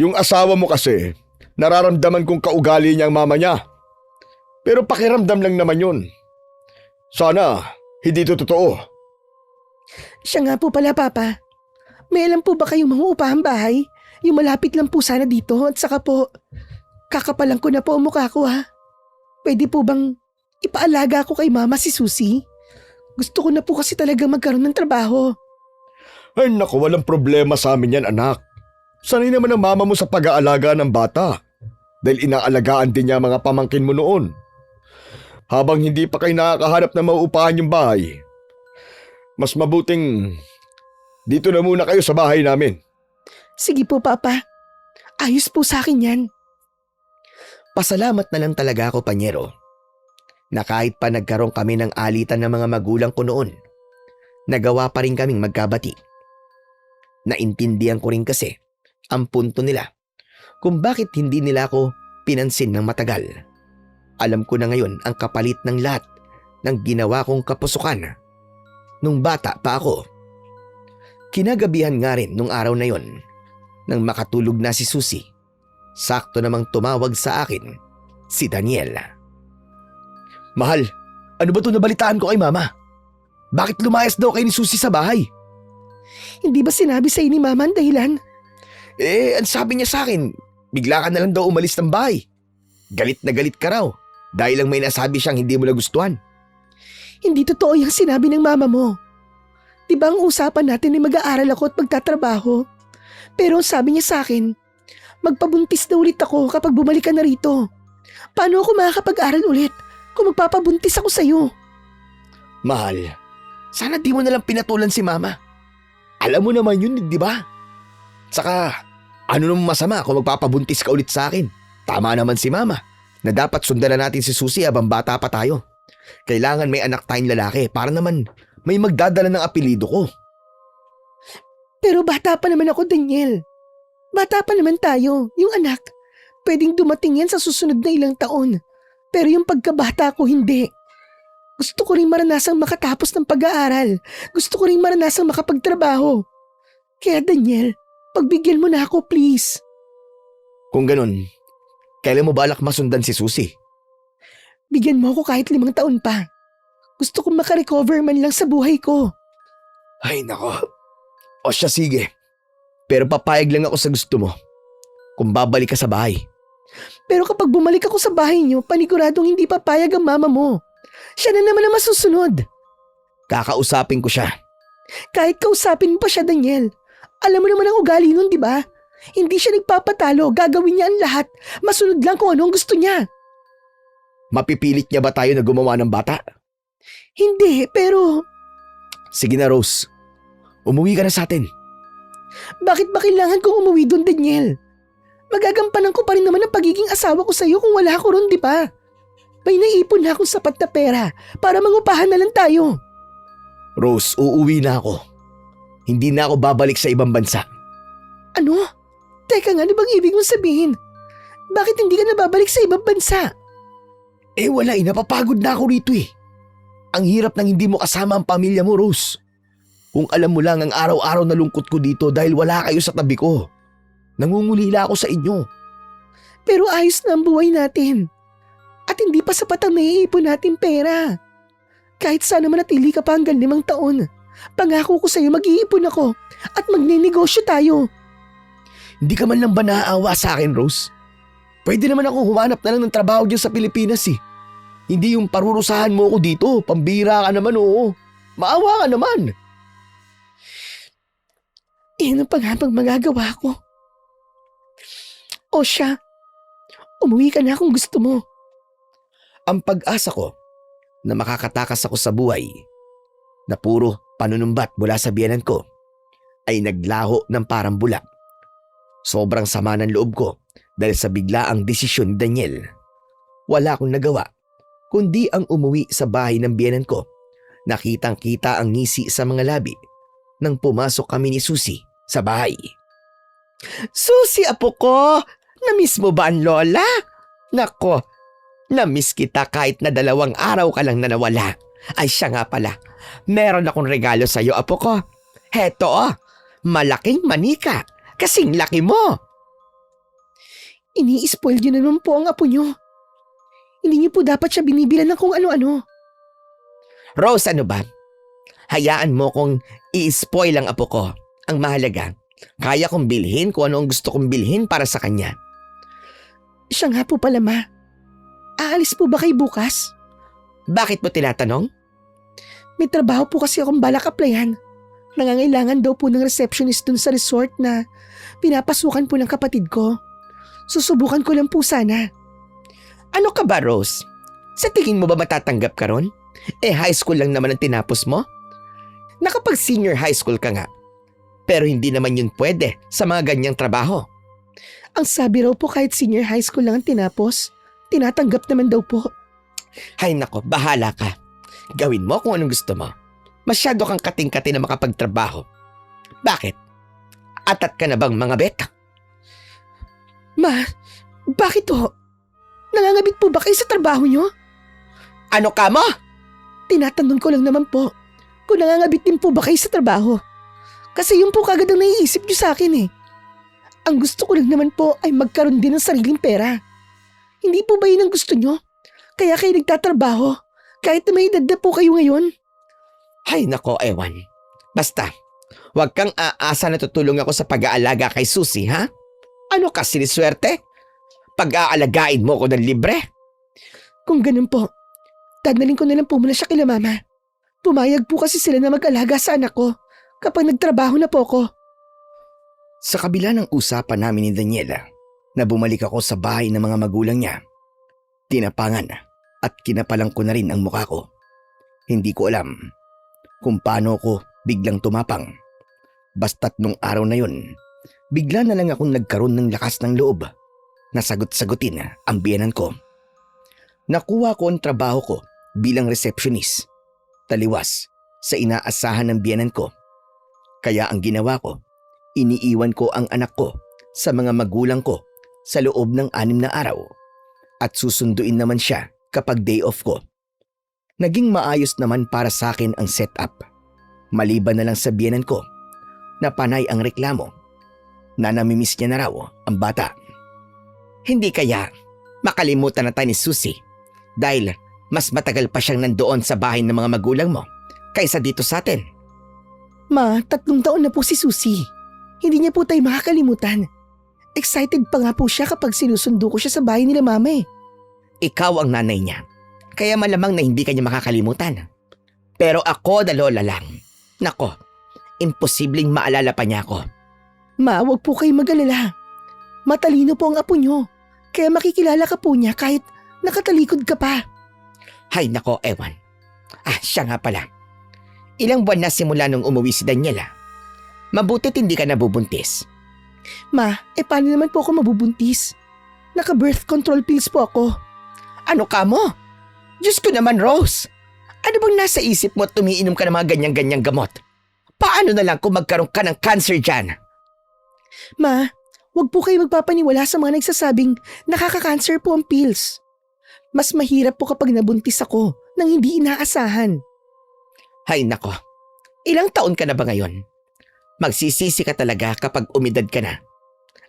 Yung asawa mo kasi, nararamdaman kong kaugali niya ang mama niya. Pero pakiramdam lang naman yun. Sana, hindi ito totoo. Siya nga po pala, Papa. May alam po ba kayong mga upahang bahay? Yung malapit lang po sana dito at saka po, kakapalan ko na po ang mukha ko ha. Pwede po bang ipaalaga ko kay mama si Susie? Gusto ko na po kasi talaga magkaroon ng trabaho. Ay naku, walang problema sa amin yan anak. Sanay naman ang mama mo sa pag-aalaga ng bata. Dahil inaalagaan din niya mga pamangkin mo noon. Habang hindi pa kayo nakakahanap na mauupahan yung bahay, mas mabuting dito na muna kayo sa bahay namin. Sige po Papa, ayos po sa akin yan. Pasalamat na lang talaga ako, Panyero, na kahit pa nagkaroon kami ng alitan ng mga magulang ko noon, nagawa pa rin kaming magkabati. Naintindihan ko rin kasi ang punto nila kung bakit hindi nila ako pinansin ng matagal. Alam ko na ngayon ang kapalit ng lahat ng ginawa kong kapusukan nung bata pa ako. Kinagabihan nga rin nung araw na yon, nang makatulog na si Susie, sakto namang tumawag sa akin si Daniel. Mahal, ano ba ito nabalitaan ko kay mama? Bakit lumayas daw kayo ni Susie sa bahay? Hindi ba sinabi sa ni Mama ang dahilan? Ang sabi niya sa akin, bigla ka na lang daw umalis ng bahay. Galit na galit ka raw dahil lang may nasabi siyang hindi mo nagustuhan. Hindi totoo yung sinabi ng mama mo. Di ba ang usapan natin ay mag-aaral ako at magtatrabaho? Pero ang sabi niya sa akin, magpabuntis na ulit ako kapag bumalik ka na rito. Paano ako makakapag-aral ulit kung magpapabuntis ako sa'yo? Mahal, sana di mo nalang pinatulan si mama. Alam mo naman yun, di ba? Saka, ano namang masama kung magpapabuntis ka ulit sa akin? Tama naman si mama na dapat sundan na natin si Susie habang bata pa tayo. Kailangan may anak tayong lalaki para naman may magdadala ng apelido ko. Pero bata pa naman ako, Daniel. Bata pa naman tayo, yung anak. Pwedeng dumating yan sa susunod na ilang taon. Pero yung pagkabata ko, hindi. Gusto ko rin maranasang makatapos ng pag-aaral. Gusto ko rin maranasang makapagtrabaho. Kaya Daniel, pagbigyan mo na ako, please. Kung ganun, kailan mo balak masundan si Susie? Bigyan mo ako kahit 5 taon pa. Gusto kong makarecover man lang sa buhay ko. Ay nako. O siya, sige. Pero papayag lang ako sa gusto mo kung babalik ka sa bahay. Pero kapag bumalik ako sa bahay niyo, paniguradong hindi papayag ang mama mo. Siya na naman ang masusunod. Kakausapin ko siya. Kahit kausapin pa siya, Daniel. Alam mo naman ang ugali nun, di ba? Hindi siya nagpapatalo, gagawin niya ang lahat. Masunod lang kung ano ang gusto niya. Mapipilit niya ba tayo na gumawa ng bata? Hindi, pero Sige na, Rose. Umuwi ka na sa atin. bakit ba kailangan kong umuwi doon, Daniel? Magagampanan ko pa rin naman ang pagiging asawa ko sa'yo kung wala ako ron, di ba? May naipon na akong sapat na pera para mangupahan na lang tayo. Rose, uuwi na ako. Hindi na ako babalik sa ibang bansa. Ano? Teka nga, ano bang ibig mong sabihin? Bakit hindi ka na babalik sa ibang bansa? Wala, napapagod na ako rito eh. Ang hirap nang hindi mo kasama ang pamilya mo, Rose. Kung alam mo lang ang araw-araw na lungkot ko dito dahil wala kayo sa tabi ko. Nangungulila ako sa inyo. Pero ayos na ang buhay natin. At hindi pa sapat ang naiipon natin pera. Kahit sana manatili ka pa hanggang 5 taon, pangako ko sa'yo mag-iipon ako at magne-negosyo tayo. Hindi ka man lang ba naaawa sa akin, Rose? Pwede naman ako humanap na lang ng trabaho dyan sa Pilipinas eh. Hindi yung parurusahan mo ako dito, pambira ka naman, oo. Maawa ka naman. Ano pa nga bang magagawa ko? O siya, umuwi ka na kung gusto mo. Ang pag-asa ko na makakatakas ako sa buhay na puro panunumbat mula sa biyenan ko ay naglaho ng parang bula. Sobrang sama ng loob ko dahil sa biglaang desisyon ni Daniel. Wala akong nagawa kundi ang umuwi sa bahay ng biyenan ko. Nakitang-kita ang ngisi sa mga labi nang pumasok kami ni Susie sa bahay. Susie, apo ko! Namiss mo ba ang lola? Nako, namiss kita kahit na 2 araw ka lang na nawala. Ay siya nga pala, meron akong regalo sa'yo, apo ko. Heto, malaking manika, kasing laki mo. Ini-spoil niyo na naman po ang apo niyo. Hindi niyo po dapat siya binibilan ng kung ano-ano. Rose, ano ba? Hayaan mo kong i-spoil ang apo ko. Ang mahalaga, kaya kong bilhin kung ano ang gusto kong bilhin para sa kanya. Siya nga po pala, Ma. Aalis po ba kayo bukas? Bakit mo tinatanong? May trabaho po kasi akong balak applyan. Nangangailangan daw po ng receptionist dun sa resort na pinapasukan po ng kapatid ko. Susubukan ko lang po sana. Ano ka ba, Rose? Sa tingin mo ba matatanggap ka ron? High school lang naman ang tinapos mo? Nakapag-senior high school ka nga. Pero hindi naman yun pwede sa mga ganyang trabaho. Ang sabi raw po kahit senior high school lang ang tinapos, tinatanggap naman daw po. Hay nako, bahala ka. Gawin mo kung anong gusto mo. Masyado kang kating-kati na makapagtrabaho. Bakit? Atat ka na bang mga beta? Ma, bakit ho? Nangangabit po ba kayo sa trabaho nyo? Ano ka mo? Tinatanong ko lang naman po kung nangangabit din po ba kayo sa trabaho. Kasi yun po kagad ang naiisip nyo sa akin eh. Ang gusto ko lang naman po ay magkaroon din ng sariling pera. Hindi po ba yun ang gusto nyo? Kaya kayo nagtatrabaho kahit na may edad na po kayo ngayon. Hay nako, ewan. Basta, huwag kang aasa na tutulong ako sa pag-aalaga kay Susie, ha? Ano ka, siniswerte? Pag-aalagain mo ko ng libre? Kung ganun po, dadalhin ko na lang po muna siya kila Mama. Pumayag po kasi sila na mag-alaga sa anak ko kapag nagtrabaho na po ko. Sa kabila ng usapan namin ni Daniela na bumalik ako sa bahay ng mga magulang niya, tinapangan at kinapalang ko na rin ang mukha ko. Hindi ko alam kung paano ko biglang tumapang. Basta't nung araw na yun, bigla na lang akong nagkaroon ng lakas ng loob na sagot-sagutin ang biyenan ko. Nakuha ko ang trabaho ko bilang receptionist, taliwas sa inaasahan ng biyenan ko. Kaya ang ginawa ko, iniiwan ko ang anak ko sa mga magulang ko sa loob ng 6 na araw at susunduin naman siya kapag day off ko. Naging maayos naman para sa akin ang setup. Maliban na lang sa biyenan ko na panay ang reklamo na namimiss niya na raw ang bata. Hindi kaya makalimutan na tayo ni Susie dahil mas matagal pa siyang nandoon sa bahay ng mga magulang mo kaysa dito sa atin. Ma, 3 taon na po si Susie. Hindi niya po tayo makakalimutan. Excited pa nga po siya kapag sinusundo ko siya sa bahay nila Mama eh. Ikaw ang nanay niya, kaya malamang na hindi kanya makakalimutan. Pero ako na lola lang. Nako, imposibleng maalala pa niya ako. Ma, wag po kayo mag-alala. Matalino po ang apo niyo. Kaya makikilala ka po niya kahit nakatalikod ka pa. Hay nako, ewan. Siya nga pala. Ilang buwan na simula nung umuwi si Daniela. Mabutit hindi ka nabubuntis. Ma, paano naman po ako mabubuntis? Naka-birth control pills po ako. Ano ka mo? Diyos ko naman, Rose. Ano bang nasa isip mo at tumiinom ka ng mga ganyang-ganyang gamot? Paano na lang kung magkaroon ka ng cancer dyan? Ma, wag po kayo magpapaniwala sa mga nagsasabing nakaka-cancer po ang pills. Mas mahirap po kapag nabuntis ako nang hindi inaasahan. Hay nako, ilang taon ka na ba ngayon? Magsisisi ka talaga kapag umidad ka na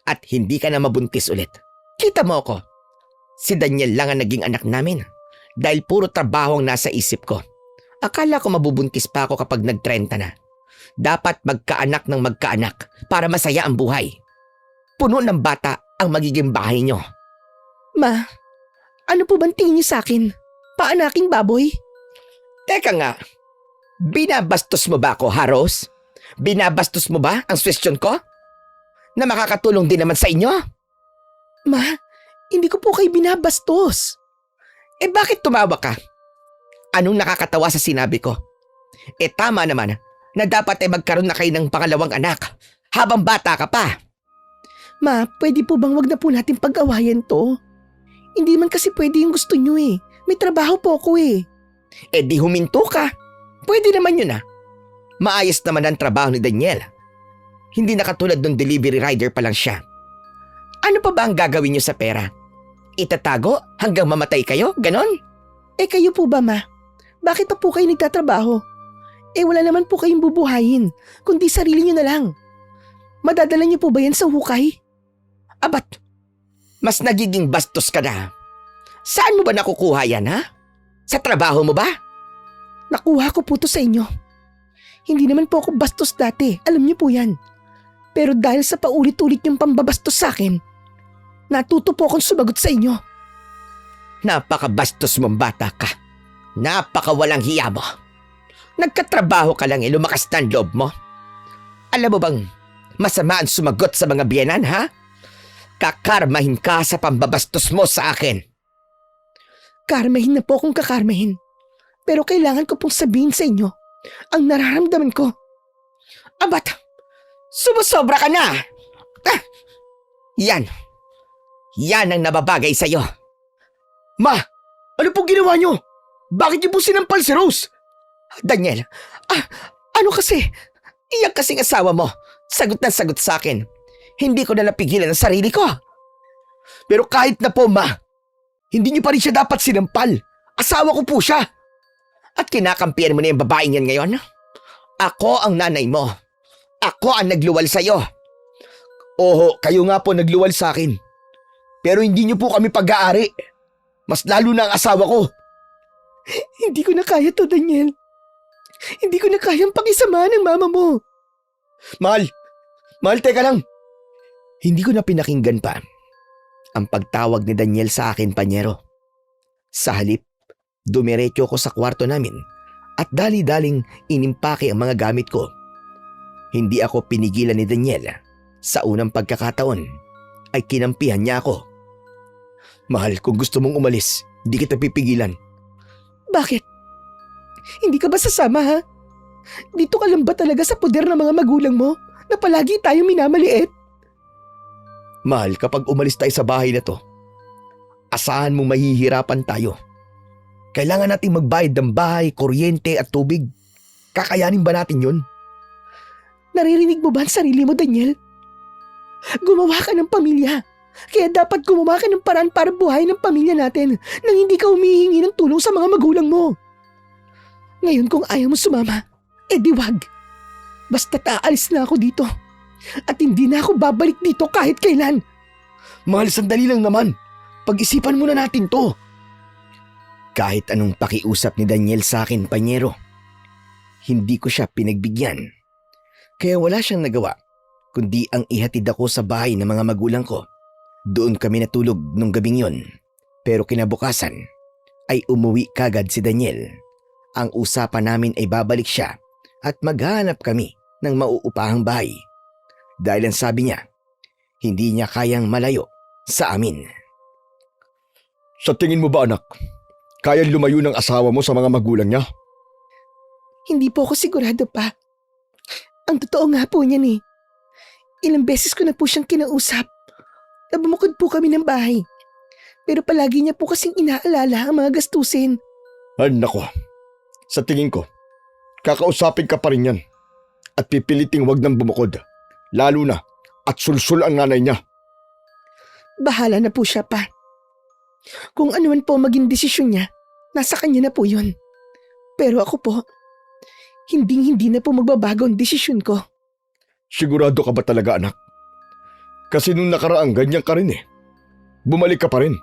at hindi ka na mabuntis ulit. Kita mo ako, si Daniel lang ang naging anak namin dahil puro trabaho ang nasa isip ko. Akala ko mabubuntis pa ako kapag nag-30 na. Dapat magkaanak ng magkaanak para masaya ang buhay. Puno ng bata ang magiging bahay nyo. Ma, ano po bang tingin niyo sa akin? Paanaking baboy? Teka nga, binabastos mo ba ako, ha, Rose? Binabastos mo ba ang suwestyon ko? Na makakatulong din naman sa inyo? Ma, hindi ko po kayo binabastos. Bakit tumawa ka? Anong nakakatawa sa sinabi ko? Tama naman na dapat magkaroon na kayo ng pangalawang anak habang bata ka pa. Ma, pwede po bang wag na po natin pag-awayan to? Hindi man kasi pwede yung gusto nyo eh. May trabaho po ako eh. Di huminto ka. Pwede naman yun Maayos naman ang trabaho ni Daniel. Hindi na katulad ng delivery rider pa lang siya. Ano pa ba ang gagawin niyo sa pera? Itatago hanggang mamatay kayo? Ganon? Kayo po ba, Ma? Bakit pa po kayo nagtatrabaho? Wala naman po kayong bubuhayin, kundi sarili nyo na lang. Madadala niyo po ba yan sa hukay? Abat, mas nagiging bastos ka na. Saan mo ba nakukuha yan, ha? Sa trabaho mo ba? Nakuha ko po to sa inyo. Hindi naman po ako bastos dati, alam niyo po yan. Pero dahil sa paulit-ulit yung pambabastos sa akin, natuto po akong sumagot sa inyo. Napakabastos mong bata ka. Napakawalang hiya mo. Nagkatrabaho ka lang lumakas na ang loob mo. Alam mo bang masama ang sumagot sa mga biyenan, ha? Kakarmahin ka sa pambabastos mo sa akin. Karmahin na po akong kakarmahin. Pero kailangan ko pong sabihin sa inyo ang nararamdaman ko. Abat, sumusobra ka na! Ah! Yan. Yan ang nababagay sa'yo. Ma! Ano pong ginawa nyo? Bakit niyo po sinampal si Rose? Daniel, ano kasi? Iyak kasing asawa mo. Sagot na sagot sa akin. Hindi ko na napigilan ang sarili ko. Pero kahit na po, ma, hindi niyo pa rin siya dapat sinampal. Asawa ko po siya. At kinakampiyan mo na yung babaeng yan ngayon? Ako ang nanay mo. Ako ang nagluwal sa'yo. Oho, kayo nga po nagluwal sa akin. Pero hindi niyo po kami pag-aari. Mas lalo na ang asawa ko. Hindi ko na kaya to, Daniel. Hindi ko na kayang pakisamahan ng mama mo. Mahal, teka lang. Hindi ko na pinakinggan pa ang pagtawag ni Daniel sa akin, panyero. Sa halip, dumiretso ko sa kwarto namin at dali-daling inimpake ang mga gamit ko. Hindi ako pinigilan ni Daniel. Sa unang pagkakataon ay kinampihan niya ako. Mahal, kung gusto mong umalis, di kita pipigilan. Bakit? Hindi ka ba sasama, ha? Dito ka lang ba talaga sa poder ng mga magulang mo na palagi tayong minamaliit? Mahal, kapag umalis tayo sa bahay na to, asahan mong mahihirapan tayo. Kailangan nating magbayad ng bahay, kuryente at tubig. Kakayanin ba natin yun? Naririnig mo ba ang sarili mo, Daniel? Gumawa ka ng pamilya. Kaya dapat gumawa ka ng paraan para buhayin ng pamilya natin nang hindi ka humihingi ng tulong sa mga magulang mo. Ngayon kung ayaw mo sumama, di wag. Basta't aalis na ako dito. At hindi na ako babalik dito kahit kailan. Mahal, sandali lang naman. Pag-isipan muna natin to. Kahit anong pakiusap ni Daniel sa akin, panyero, hindi ko siya pinagbigyan. Kaya wala siyang nagawa, kundi ang ihatid ako sa bahay ng mga magulang ko. Doon kami natulog nung gabing yon. Pero kinabukasan ay umuwi kagad si Daniel. Ang usapan namin ay babalik siya at maghanap kami ng mauupahang bahay. Dahil ang sabi niya, hindi niya kayang malayo sa amin. Sa tingin mo ba, anak, kayang lumayo ng asawa mo sa mga magulang niya? Hindi po ako sigurado pa. Ang totoo nga po niyan. Ilang beses ko na po siyang kinausap na bumukod po kami ng bahay. Pero palagi niya po kasing inaalala ang mga gastusin. Ay nako, sa tingin ko, kakausapin ka pa rin yan at pipiliting wag nang bumukod. Lalo na at sulsul ang nanay niya. Bahala na po siya pa. Kung ano man po maging desisyon niya, nasa kanya na po yun. Pero ako po, hindi na po magbabago ang desisyon ko. Sigurado ka ba talaga, anak? Kasi nung nakaraang ganyan ka rin eh. Bumalik ka pa rin.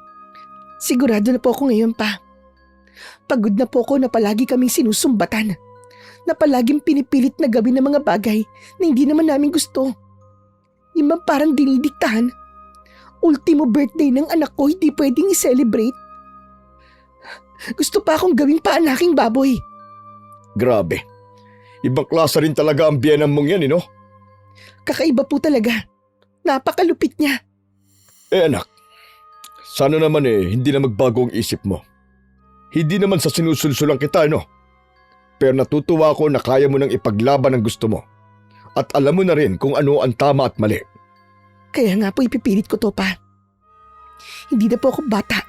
Sigurado na po ako ngayon pa. Pagod na po ako na palagi kaming sinusumbatan. Na palaging pinipilit na gawin ng mga bagay na hindi naman namin gusto. Yung bang parang dinidiktahan. Ultimo birthday ng anak ko hindi pwedeng i-celebrate. Gusto pa akong gawing paanaking baboy. Grabe. Ibang klase rin talaga ang biyenan mong yan, no? Kakaiba po talaga. Napakalupit niya. Anak, sana naman hindi na magbago ang isip mo. Hindi naman sa sinusulsulang kita, no? Pero natutuwa ako na kaya mo nang ipaglaban ang gusto mo. At alam mo na rin kung ano ang tama at mali. Kaya nga po ipipilit ko to pa. Hindi na po ako bata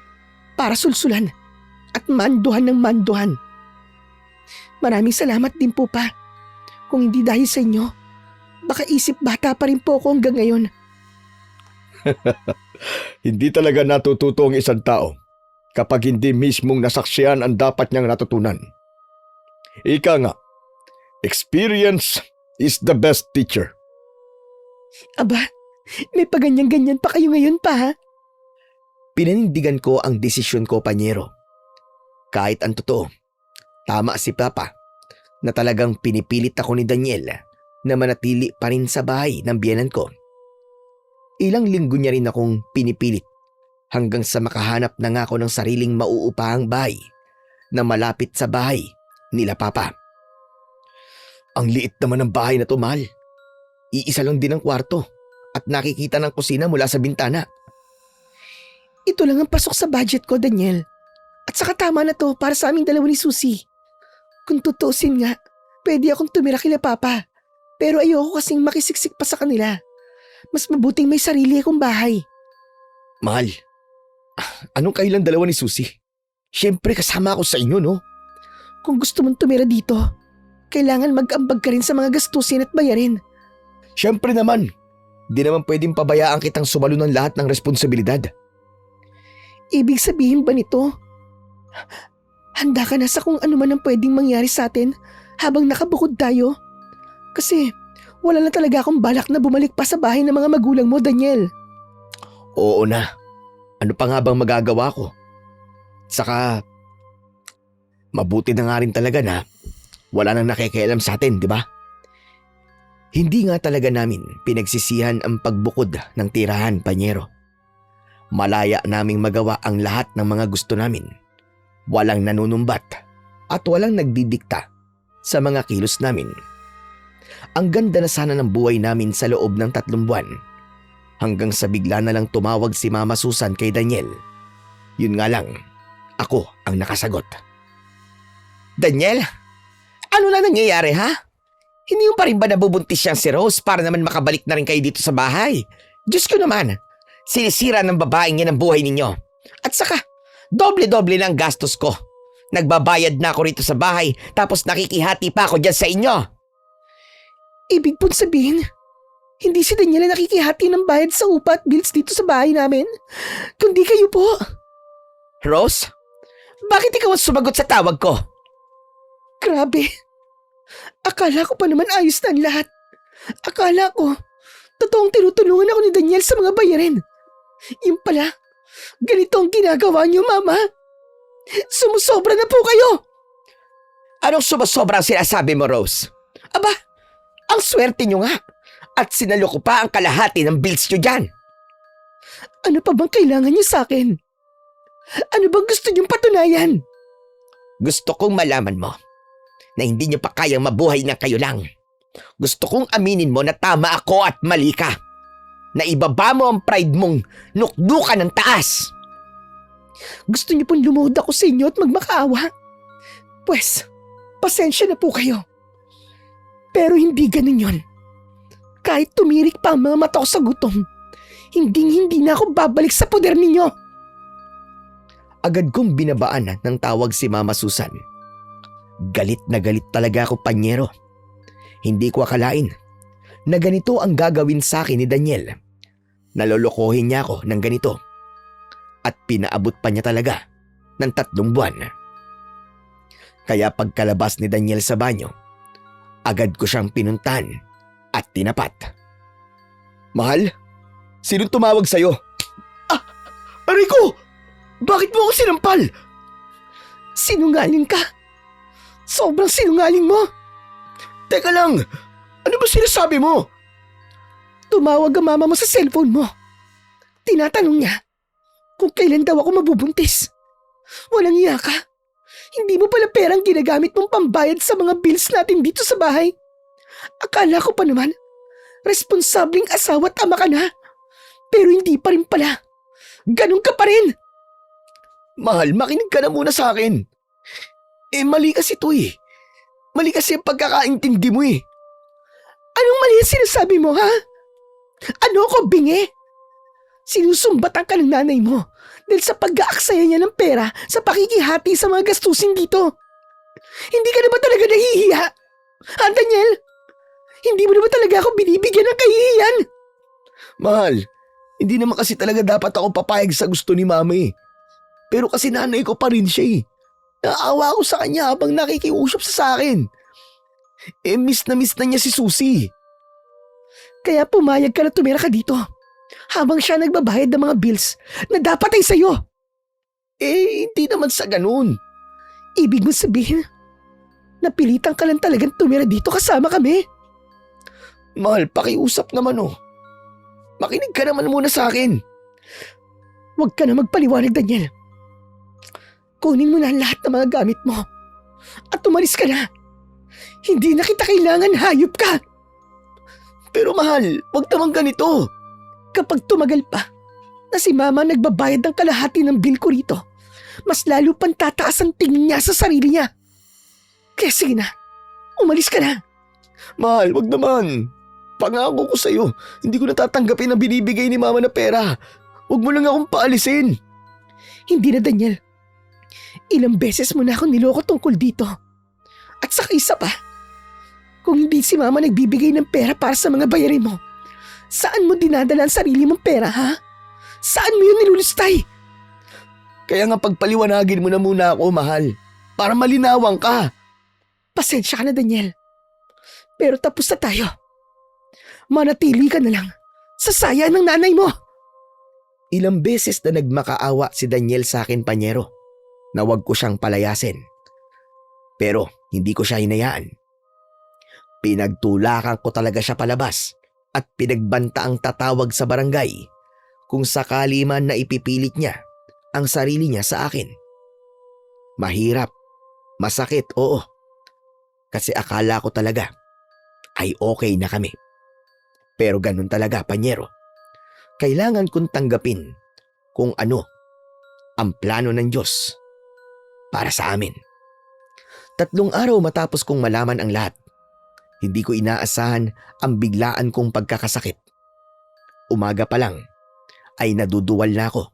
para sulsulan at manduhan ng manduhan. Maraming salamat din po pa. Kung hindi dahil sa inyo, baka isip bata pa rin po ako hanggang ngayon. Hindi talaga natututo ang isang tao kapag hindi mismong nasaksiyan ang dapat niyang natutunan. Ika nga, experience is the best teacher. Aba, may paganyan-ganyan pa kayo ngayon pa, ha? Pinanindigan ko ang desisyon ko, panyero. Kahit ang totoo, tama si Papa na talagang pinipilit ako ni Daniel na manatili pa rin sa bahay ng biyenan ko. Ilang linggo niya rin akong pinipilit hanggang sa makahanap na nga ako ng sariling mauupahang bahay na malapit sa bahay nila Papa. Ang liit naman ng bahay na to, mahal. Iisa lang din ang kwarto at nakikita ng kusina mula sa bintana. Ito lang ang pasok sa budget ko, Daniel. At saka tama na to para sa aming dalawa ni Susie. Kung tutuusin nga, pwede akong tumira kila Papa. Pero ayoko kasing makisiksik pa sa kanila. Mas mabuting may sarili akong bahay. Mahal, anong kailan dalawa ni Susie? Siyempre kasama ako sa inyo, no? Kung gusto mong tumira dito, kailangan mag-ambag ka rin sa mga gastusin at bayarin. Siyempre naman, di naman pwedeng pabayaan kitang sumalo ng lahat ng responsibilidad. Ibig sabihin ba nito? Handa ka na sa kung ano man ang pwedeng mangyari sa atin habang nakabukod tayo? Kasi wala na talaga akong balak na bumalik pa sa bahay ng mga magulang mo, Daniel. Oo na. Ano pa nga bang magagawa ko? Saka, mabuti na nga rin talaga na wala nang nakikialam sa atin, di ba? Hindi nga talaga namin pinagsisihan ang pagbukod ng tirahan, Panyero. Malaya naming magawa ang lahat ng mga gusto namin. Walang nanunumbat at walang nagdidikta sa mga kilos namin. Ang ganda na sana ng buhay namin sa loob ng 3 buwan. Hanggang sa bigla na lang tumawag si Mama Susan kay Daniel. Yun nga lang, ako ang nakasagot. Daniel, ano na nangyayari ha? Hindi mo pa rin ba nabubuntis siyang si Rose para naman makabalik na rin kayo dito sa bahay? Diyos ko naman, sinisira ng babaeng yan ang buhay ninyo. At saka, doble-doble na ang gastos ko. Nagbabayad na ako rito sa bahay tapos nakikihati pa ako dyan sa inyo. Ibig pong sabihin, hindi si Daniel ang nakikihati ng bayad sa upa at bills dito sa bahay namin, kundi kayo po. Rose, bakit ikaw ang sumagot sa tawag ko? Grabe. Akala ko pa naman ayos na ang lahat. Akala ko, totoong tinutulungan ako ni Daniel sa mga bayarin. Yung pala, ganito ang ginagawa niyo, Mama. Sumusobra na po kayo. Anong sumasobra ang sinasabi mo, Rose? Aba, ang swerte nyo nga. At sinalo ko pa ang kalahati ng bills nyo dyan. Ano pa bang kailangan niyo sa akin? Ano bang gusto niyong patunayan? Gusto kong malaman mo na hindi nyo pa kayang mabuhay na kayo lang. Gusto kong aminin mo na tama ako at mali ka. Na ibaba mo ang pride mong nukdukan ng taas. Gusto niyo pong lumuhod ako sa inyo at magmakaawa? Pwes, pasensya na po kayo. Pero hindi ganun yon. Kahit tumirik pa ang mga mata ko sa gutom, hindi na ako babalik sa poder ninyo. Agad kong binabaan ng tawag si Mama Susan. Galit na galit talaga ako, Panyero. Hindi ko akalain na ganito ang gagawin sa akin ni Daniel. Nalolokohin niya ako ng ganito. At pinaabot pa niya talaga ng 3 buwan. Kaya pagkalabas ni Daniel sa banyo, agad ko siyang pinuntahan at tinapat. Mahal, sinong tumawag sa'yo? Rico! Bakit mo ako sinampal? Sinungaling ka. Sobrang sinungaling mo. Teka lang, ano ba sinasabi mo? Tumawag ang mama mo sa cellphone mo. Tinatanong niya kung kailan daw ako mabubuntis. Walang iya ka. Hindi mo pala perang ginagamit mong pambayad sa mga bills natin dito sa bahay. Akala ko pa naman, responsableng asawa at ama ka na. Pero hindi pa rin pala. Ganun ka pa rin. Mahal, makinig ka na muna sa akin. Mali kasi ito eh. Mali kasi ang pagkakaintindi mo eh. Anong mali ang sinasabi mo, ha? Ano ako, bingi? Sinusumbatan ka ng nanay mo dahil sa pag-aaksaya niya ng pera sa pakikihati sa mga gastusin dito. Hindi ka na ba talaga nahihiya? Ha, Daniel? Hindi mo na ba talaga ako binibigyan ng kahihiyan? Mahal, hindi naman kasi talaga dapat ako papayag sa gusto ni Mama eh. Pero kasi nanay ko pa rin siya eh. Naawa ako sa kanya habang nakikiusap sa akin. Miss na niya si Susie. Kaya pumayag ka na tumira ka dito habang siya nagbabayad ng mga bills na dapat ay sa'yo. Hindi naman sa ganun. Ibig mo sabihin, napilitan ka lang talagang tumira dito kasama kami? Mahal, pakiusap naman oh. Makinig ka naman muna sa akin. Huwag ka na magpaliwanag, Daniel. Kunin mo na ang lahat ng mga gamit mo. At umalis ka na. Hindi na kita kailangan, hayop ka. Pero mahal, wag naman ganito. Kapag tumagal pa na si Mama nagbabayad ng kalahati ng bill ko rito, mas lalo pang tataas ang tingin niya sa sarili niya. Kaya sige na, umalis ka na. Mahal, wag naman. Pangako ko sa'yo, hindi ko natatanggapin ang binibigay ni Mama na pera. Wag mo lang akong paalisin. Hindi na, Daniel. Ilang beses mo na ako niloko tungkol dito. At saka isa pa, kung hindi si Mama nagbibigay ng pera para sa mga bayarin mo, saan mo dinadala ang sarili mong pera, ha? Saan mo yun nilulustay? Kaya nga pagpaliwanagin mo na muna ako, mahal. Para malinawan ka. Pasensya ka na, Daniel. Pero tapos na tayo. Manatili ka na lang sa saya ng nanay mo. Ilang beses na nagmakaawa si Daniel sa akin, panyero, na wag ko siyang palayasin. Pero hindi ko siya hinayaan. Pinagtulakan ko talaga siya palabas at pinagbanta ang tatawag sa barangay kung sakali man na ipipilit niya ang sarili niya sa akin. Mahirap, masakit, oo. Kasi akala ko talaga ay okay na kami. Pero ganun talaga, panyero. Kailangan kong tanggapin kung ano ang plano ng Diyos para sa amin. 3 araw matapos kong malaman ang lahat, hindi ko inaasahan ang biglaan kong pagkakasakit. Umaga pa lang ay naduduwal na ako.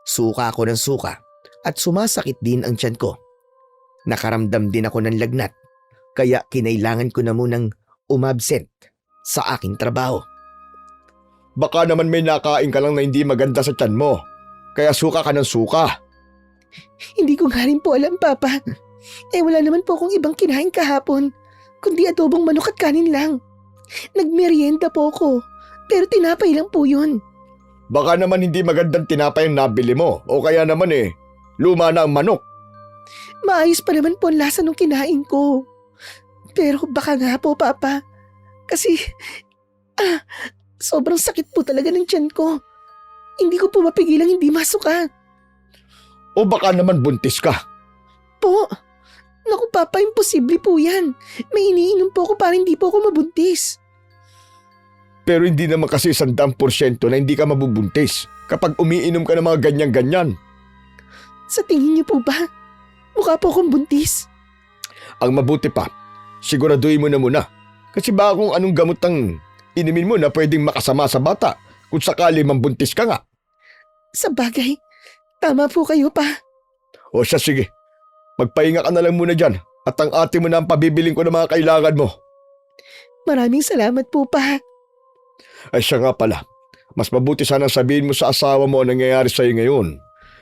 Suka ako ng suka at sumasakit din ang tiyan ko. Nakaramdam din ako ng lagnat kaya kinailangan ko na munang umabsent sa aking trabaho. Baka naman may nakain ka lang na hindi maganda sa tiyan mo. Kaya suka ka ng suka. Hindi ko nga rin po alam, Papa. Wala naman po akong ibang kinain kahapon, kundi adobong manok at kanin lang. Nagmerienda po ko, pero tinapay lang po yun. Baka naman hindi magandang tinapay ang nabili mo. O kaya naman luma na ang manok. Maayos pa naman po ang lasa nung kinain ko. Pero baka nga po, Papa. Kasi, sobrang sakit po talaga ng tiyan ko. Hindi ko po mapigilang hindi masuka. O baka naman buntis ka. Po, naku Papa, imposible po yan. May iniinom po ako para hindi po ako mabuntis. Pero hindi naman kasi 100% na hindi ka mabubuntis kapag umiinom ka ng mga ganyan-ganyan. Sa tingin niyo po ba, mukha po akong buntis? Ang mabuti pa, siguraduhin mo na muna. Kasi baka kung anong gamot ang inumin mo na pwedeng makasama sa bata kung sakali mambuntis ka nga. Sa bagay, tama po kayo pa. O siya sige, magpahinga ka na lang muna dyan at ang ate mo na ang pabibiling ko ng mga kailangan mo. Maraming salamat po pa. Ay siya nga pala, mas mabuti sana sabihin mo sa asawa mo ang nangyayari sa'yo ngayon.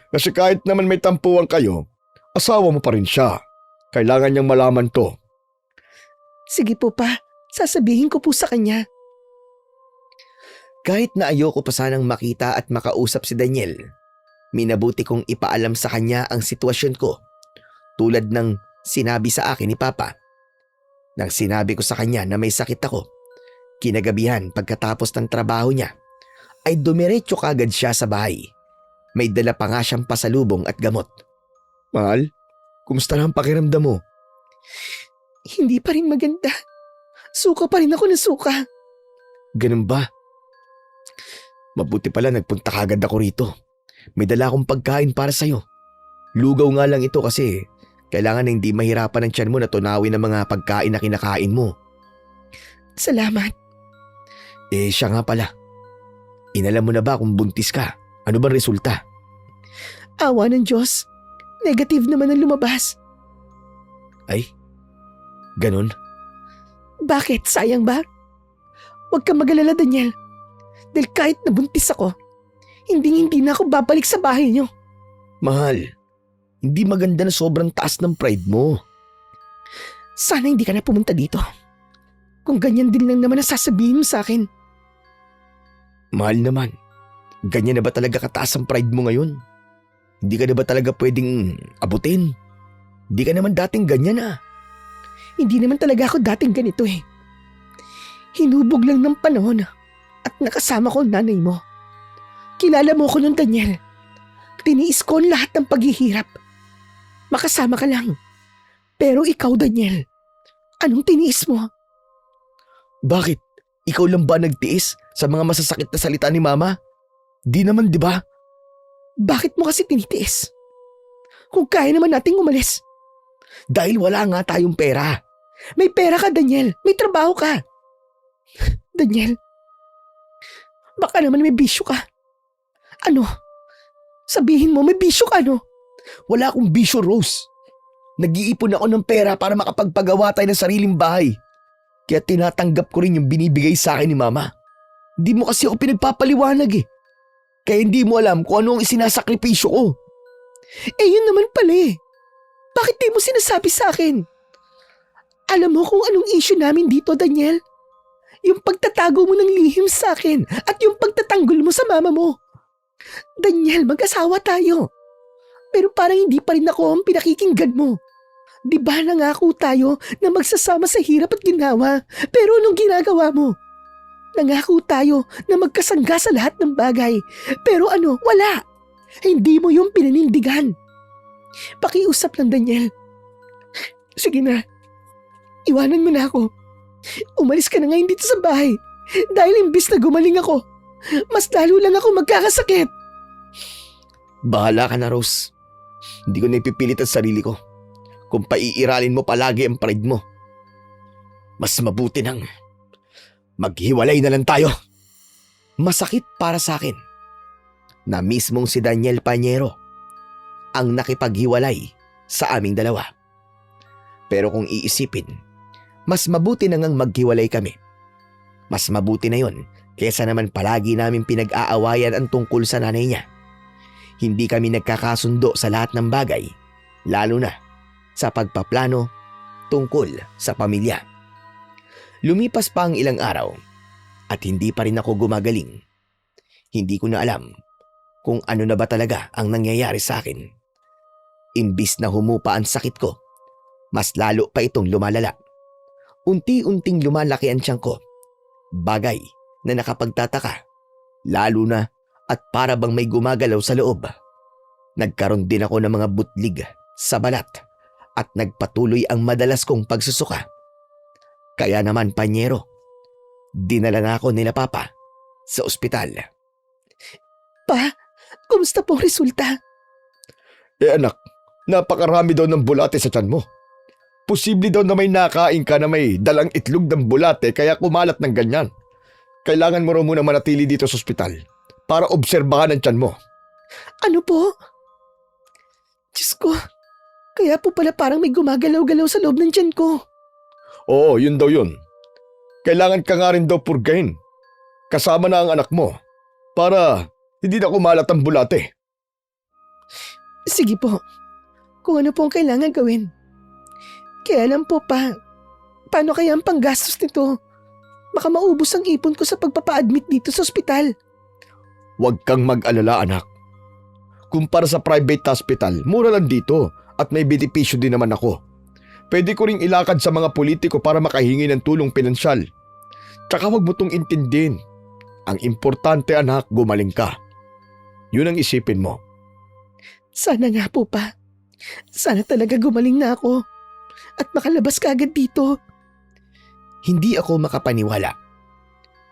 Kasi kahit naman may tampuan kayo, asawa mo pa rin siya. Kailangan niyang malaman to. Sige po pa, sasabihin ko po sa kanya. Kahit na ayoko pa sanang makita at makausap si Daniel, minabuti kong ipaalam sa kanya ang sitwasyon ko, tulad ng sinabi sa akin ni Papa. Nang sinabi ko sa kanya na may sakit ako, kinagabihan pagkatapos ng trabaho niya, ay dumiretso kagad siya sa bahay. May dala pa nga siyang pasalubong at gamot. Mahal, kumusta na ang pakiramdam mo? Hindi pa rin maganda. Suka pa rin ako ng suka. Ganun ba? Mabuti pala nagpunta kagad ako rito. May dala akong pagkain para sa'yo. Lugaw nga lang ito kasi kailangan na hindi mahirapan ang tiyan mo na tunawin ang mga pagkain na kinakain mo. Salamat. Siya nga pala. Inalam mo na ba kung buntis ka? Ano bang resulta? Awa ng Diyos. Negative naman ang lumabas. Ay, ganun? Bakit? Sayang ba? Huwag kang mag-alala, Daniel. Dahil kahit nabuntis ako, hindi na ako babalik sa bahay niyo. Mahal, hindi maganda na sobrang taas ng pride mo. Sana hindi ka na pumunta dito. Kung ganyan din lang naman ang sasabihin mo sa akin. Mahal naman, ganyan na ba talaga kataas ang pride mo ngayon? Hindi ka na ba talaga pwedeng abutin? Hindi ka naman dating ganyan ah. Hindi naman talaga ako dating ganito eh. Hinubog lang ng panahon at nakasama ko ang nanay mo. Kilala mo ko nun, Daniel. Tiniis ko ang lahat ng paghihirap. Makasama ka lang. Pero ikaw, Daniel, anong tiniis mo? Bakit? Ikaw lang ba nagtiis sa mga masasakit na salita ni Mama? Di naman, di ba? Bakit mo kasi tinitiis? Kung kaya naman nating umalis. Dahil wala nga tayong pera. May pera ka, Daniel. May trabaho ka. Daniel, baka naman may bisyo ka. Ano? Sabihin mo may bisyo ka, no? Wala akong bisyo, Rose. Nag-iipon ako ng pera para makapagpagawa tayo ng sariling bahay. Kaya tinatanggap ko rin yung binibigay sa akin ni Mama. Hindi mo kasi ako pinagpapaliwanag eh. Kaya hindi mo alam kung ano ang isinasakripisyo ko. Eh yun naman pala eh. Bakit di mo sinasabi sa akin? Alam mo kung anong issue namin dito, Daniel? Yung pagtatago mo ng lihim sa akin at yung pagtatanggol mo sa mama mo. Daniel, mag-asawa tayo. Pero parang hindi pa rin ako ang pinakikinggan mo. Di ba nangako tayo na magsasama sa hirap at ginawa? Pero anong ginagawa mo? Nangako tayo na magkasangga sa lahat ng bagay. Pero ano, wala. Hindi mo yung pinanindigan. Pakiusap lang, Daniel. Sige na. Iwanan mo na ako. Umalis ka na ngayon dito sa bahay. Dahil imbis na gumaling ako, mas lalo lang ako magkakasakit. Bahala ka na, Rose. Hindi ko na ipipilit ang sarili ko kung paiiralin mo palagi ang pride mo. Mas mabuti nang maghiwalay na lang tayo. Masakit para sa akin na mismong si Daniel Pañero ang nakipaghiwalay sa aming dalawa. Pero kung iisipin, mas mabuti na ngang maghiwalay kami. Mas mabuti na yon kesa naman palagi namin pinag-aawayan ang tungkol sa nanay niya. Hindi kami nagkakasundo sa lahat ng bagay, lalo na sa pagpaplano tungkol sa pamilya. Lumipas pa ang ilang araw at hindi pa rin ako gumagaling. Hindi ko na alam kung ano na ba talaga ang nangyayari sa akin. Imbis na humupa ang sakit ko, mas lalo pa itong lumalala. Unti-unting lumalaki ang tiyan ko. Bagay na nakapagtataka, lalo na at para bang may gumagalaw sa loob. Nagkaroon din ako ng mga butlig sa balat at nagpatuloy ang madalas kong pagsusuka. Kaya naman, Pañero, dinala na ako nila Papa sa ospital. Pa, kumusta po ang resulta? Eh anak, napakarami daw ng bulate sa tiyan mo. Posible daw na may nakain ka na may dalang itlog ng bulate kaya kumalat ng ganyan. Kailangan mo raw muna manatili dito sa ospital para obserbahan ang tiyan mo. Ano po? Diyos ko, kaya po pala parang may gumagalaw-galaw sa loob ng tiyan ko. Oo, yun daw yun. Kailangan ka nga rin daw purgain. Kasama na ang anak mo para hindi na kumalat ang bulate. Sige po, kung ano po ang kailangan gawin. Kaya lang po pa, paano kaya ang panggastos nito? Baka maubos ang ipon ko sa pagpapa-admit dito sa ospital. Huwag kang mag-alala, anak. Kumpara sa private hospital, mura lang dito at may benepisyo din naman ako. Pwede ko ring ilakad sa mga politiko para makahingi ng tulong pinansyal. Tsaka huwag mo tong intindihin. Ang importante, anak, gumaling ka. Yun ang isipin mo. Sana nga po pa. Sana talaga gumaling na ako at makalabas ka agad dito. Hindi ako makapaniwala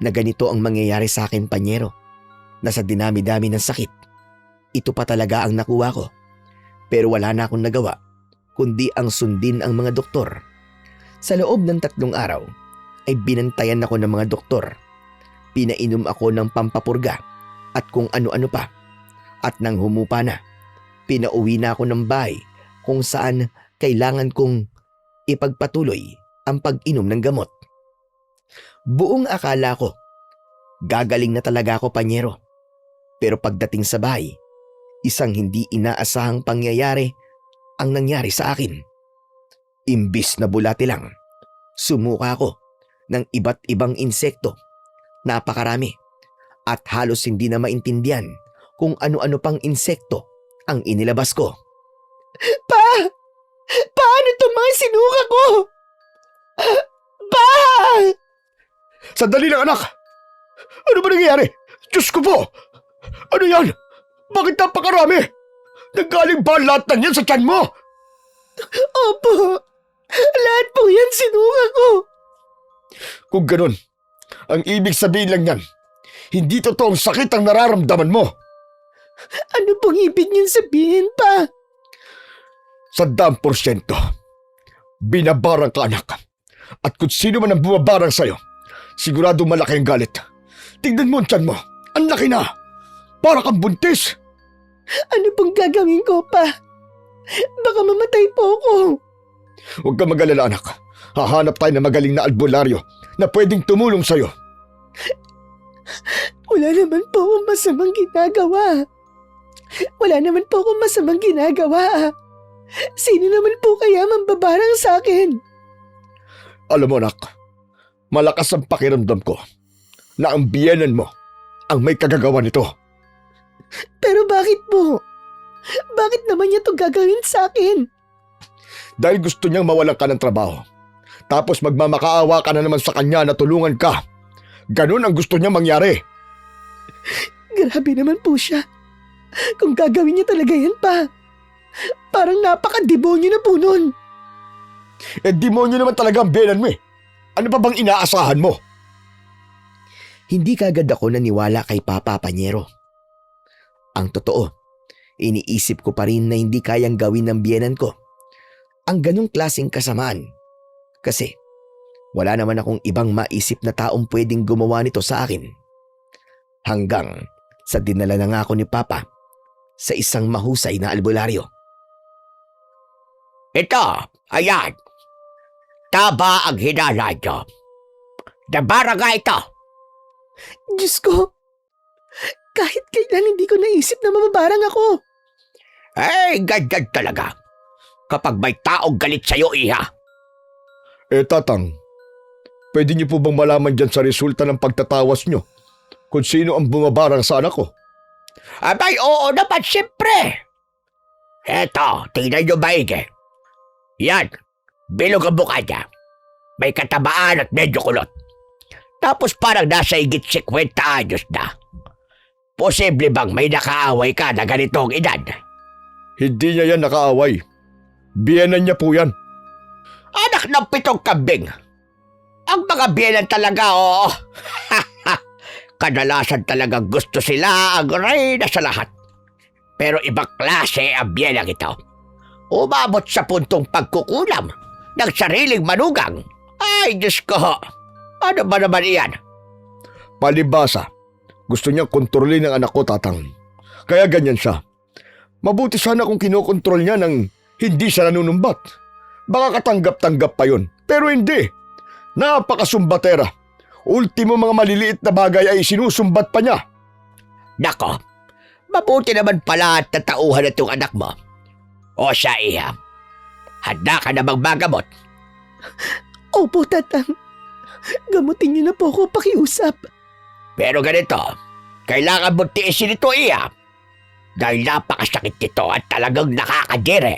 na ganito ang mangyayari sa akin, Pañero. Na sa dinami-dami ng sakit, ito pa talaga ang nakuha ko. Pero wala na akong nagawa kundi ang sundin ang mga doktor. Sa loob ng 3 araw ay binantayan ako ng mga doktor. Pinainom ako ng pampapurga at kung ano-ano pa. At nang humupa na, pinauwi na ako ng bahay kung saan kailangan kong ipagpatuloy ang pag-inom ng gamot. Buong akala ko, gagaling na talaga ako, Pañero. Pero pagdating sa bahay, isang hindi inaasahang pangyayari ang nangyari sa akin. Imbis na bulate lang, sumuka ako ng iba't ibang insekto. Napakarami at halos hindi na maintindihan kung ano-ano pang insekto ang inilabas ko. Pa! Paano itong mga sinuka ko? Pa! Sandali lang, anak! Ano ba nangyayari? Diyos ko po! Ano yan? Bakit napakarami? Nanggaling ba lahat ng yan sa tiyan mo? Opo, lahat po yan sinuka ko. Kung ganun, ang ibig sabihin lang yan, hindi totoong sakit ang nararamdaman mo. Ano pong ibig niyong sabihin pa? 100%. Binabarang ka, anak. At kung sino man ang bumabarang sa'yo, sigurado malaki ang galit. Tignan mo ang tiyan mo. Ang laki na. Para kang buntis. Ano pong gagawin ko pa? Baka mamatay po ako. Huwag kang mag-alala, anak. Hahanap tayo ng magaling na albularyo na pwedeng tumulong sa'yo. Wala naman po akong masamang ginagawa. Wala naman po akong masamang ginagawa. Sino naman po kaya mambabarang sa akin? Alam mo, anak, malakas ang pakiramdam ko na ang biyenan mo ang may kagagawa nito. Pero bakit po? Bakit naman niya ito gagawin sa akin? Dahil gusto niyang mawalan ka ng trabaho. Tapos magmamakaawa ka na naman sa kanya na tulungan ka. Ganun ang gusto niya mangyari. Grabe naman po siya. Kung gagawin niya talaga yan pa. Parang napaka-demonyo na po nun. Eh, demonyo naman talaga ang biyenan mo eh. Ano pa bang inaasahan mo? Hindi kagad ako naniwala kay Papa Panyero. Ang totoo, iniisip ko pa rin na hindi kayang gawin ng biyenan ko ang ganong klaseng kasamaan. Kasi wala naman akong ibang maisip na taong pwedeng gumawa nito sa akin. Hanggang sa dinala na nga ako ni Papa sa isang mahusay na albularyo. Ito, ayan. Taba ang hinala nyo. Nabara nga ito. Diyos ko, kahit kailan hindi ko naisip na mababarang ako. Eh, ganyan talaga. Kapag may taong galit sa'yo, iha. Eh, tatang, pwede niyo po bang malaman dyan sa resulta ng pagtatawas niyo kung sino ang bumabarang sa anak ko? Abay, oo naman, siyempre. Eto, tingnan nyo maigi. Yan, bilog ang mukha niya. May katabaan at medyo kulot. Tapos parang nasa higit 50 anyos na. Posible bang may nakaaway ka na ganitong edad? Hindi niya yan nakaaway. Biyenan niya po yan. Anak ng 7 kambing. Ang mga biyenan talaga, oo. Kadalasan talagang gusto sila ang reyna sa lahat. Pero ibang klase ang biyenang ito. Umabot sa puntong pagkukulam ng sariling manugang. Ay, Diyos ko. Ano ba naman iyan? Palibasa, gusto niyang kontrolin ng anak ko, tatang. Kaya ganyan siya. Mabuti sana kung kinokontrol niya ng hindi siya nanunumbat. Baka katanggap-tanggap pa yun. Pero hindi. Napakasumbatera. Ultimo mga maliliit na bagay ay sinusumbat pa niya. Nako, mabuti naman pala at tatauhan itong anak mo. O siya, iha. Handa ka na bang magamot? Opo, tatang. Gamutin niyo na po ako pakiusap. Pero ganito, kailangan mo tiisin ito, iha. Dahil napakasakit nito at talagang nakakadire.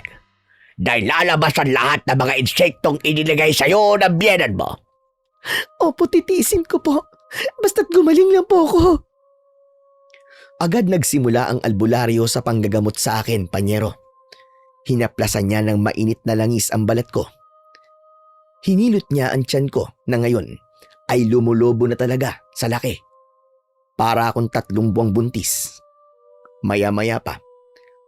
Dahil lalabas ang lahat ng mga insektong inilagay sa'yo ng biyenan mo. Opo, titiisin ko po. Basta't gumaling lang po ako. Agad nagsimula ang albularyo sa panggagamot sa akin, Panyero. Hinaplasan niya ng mainit na langis ang balat ko. Hinilot niya ang tiyan ko na ngayon ay lumulobo na talaga sa laki. Para akong 3 buwang buntis. Maya-maya pa,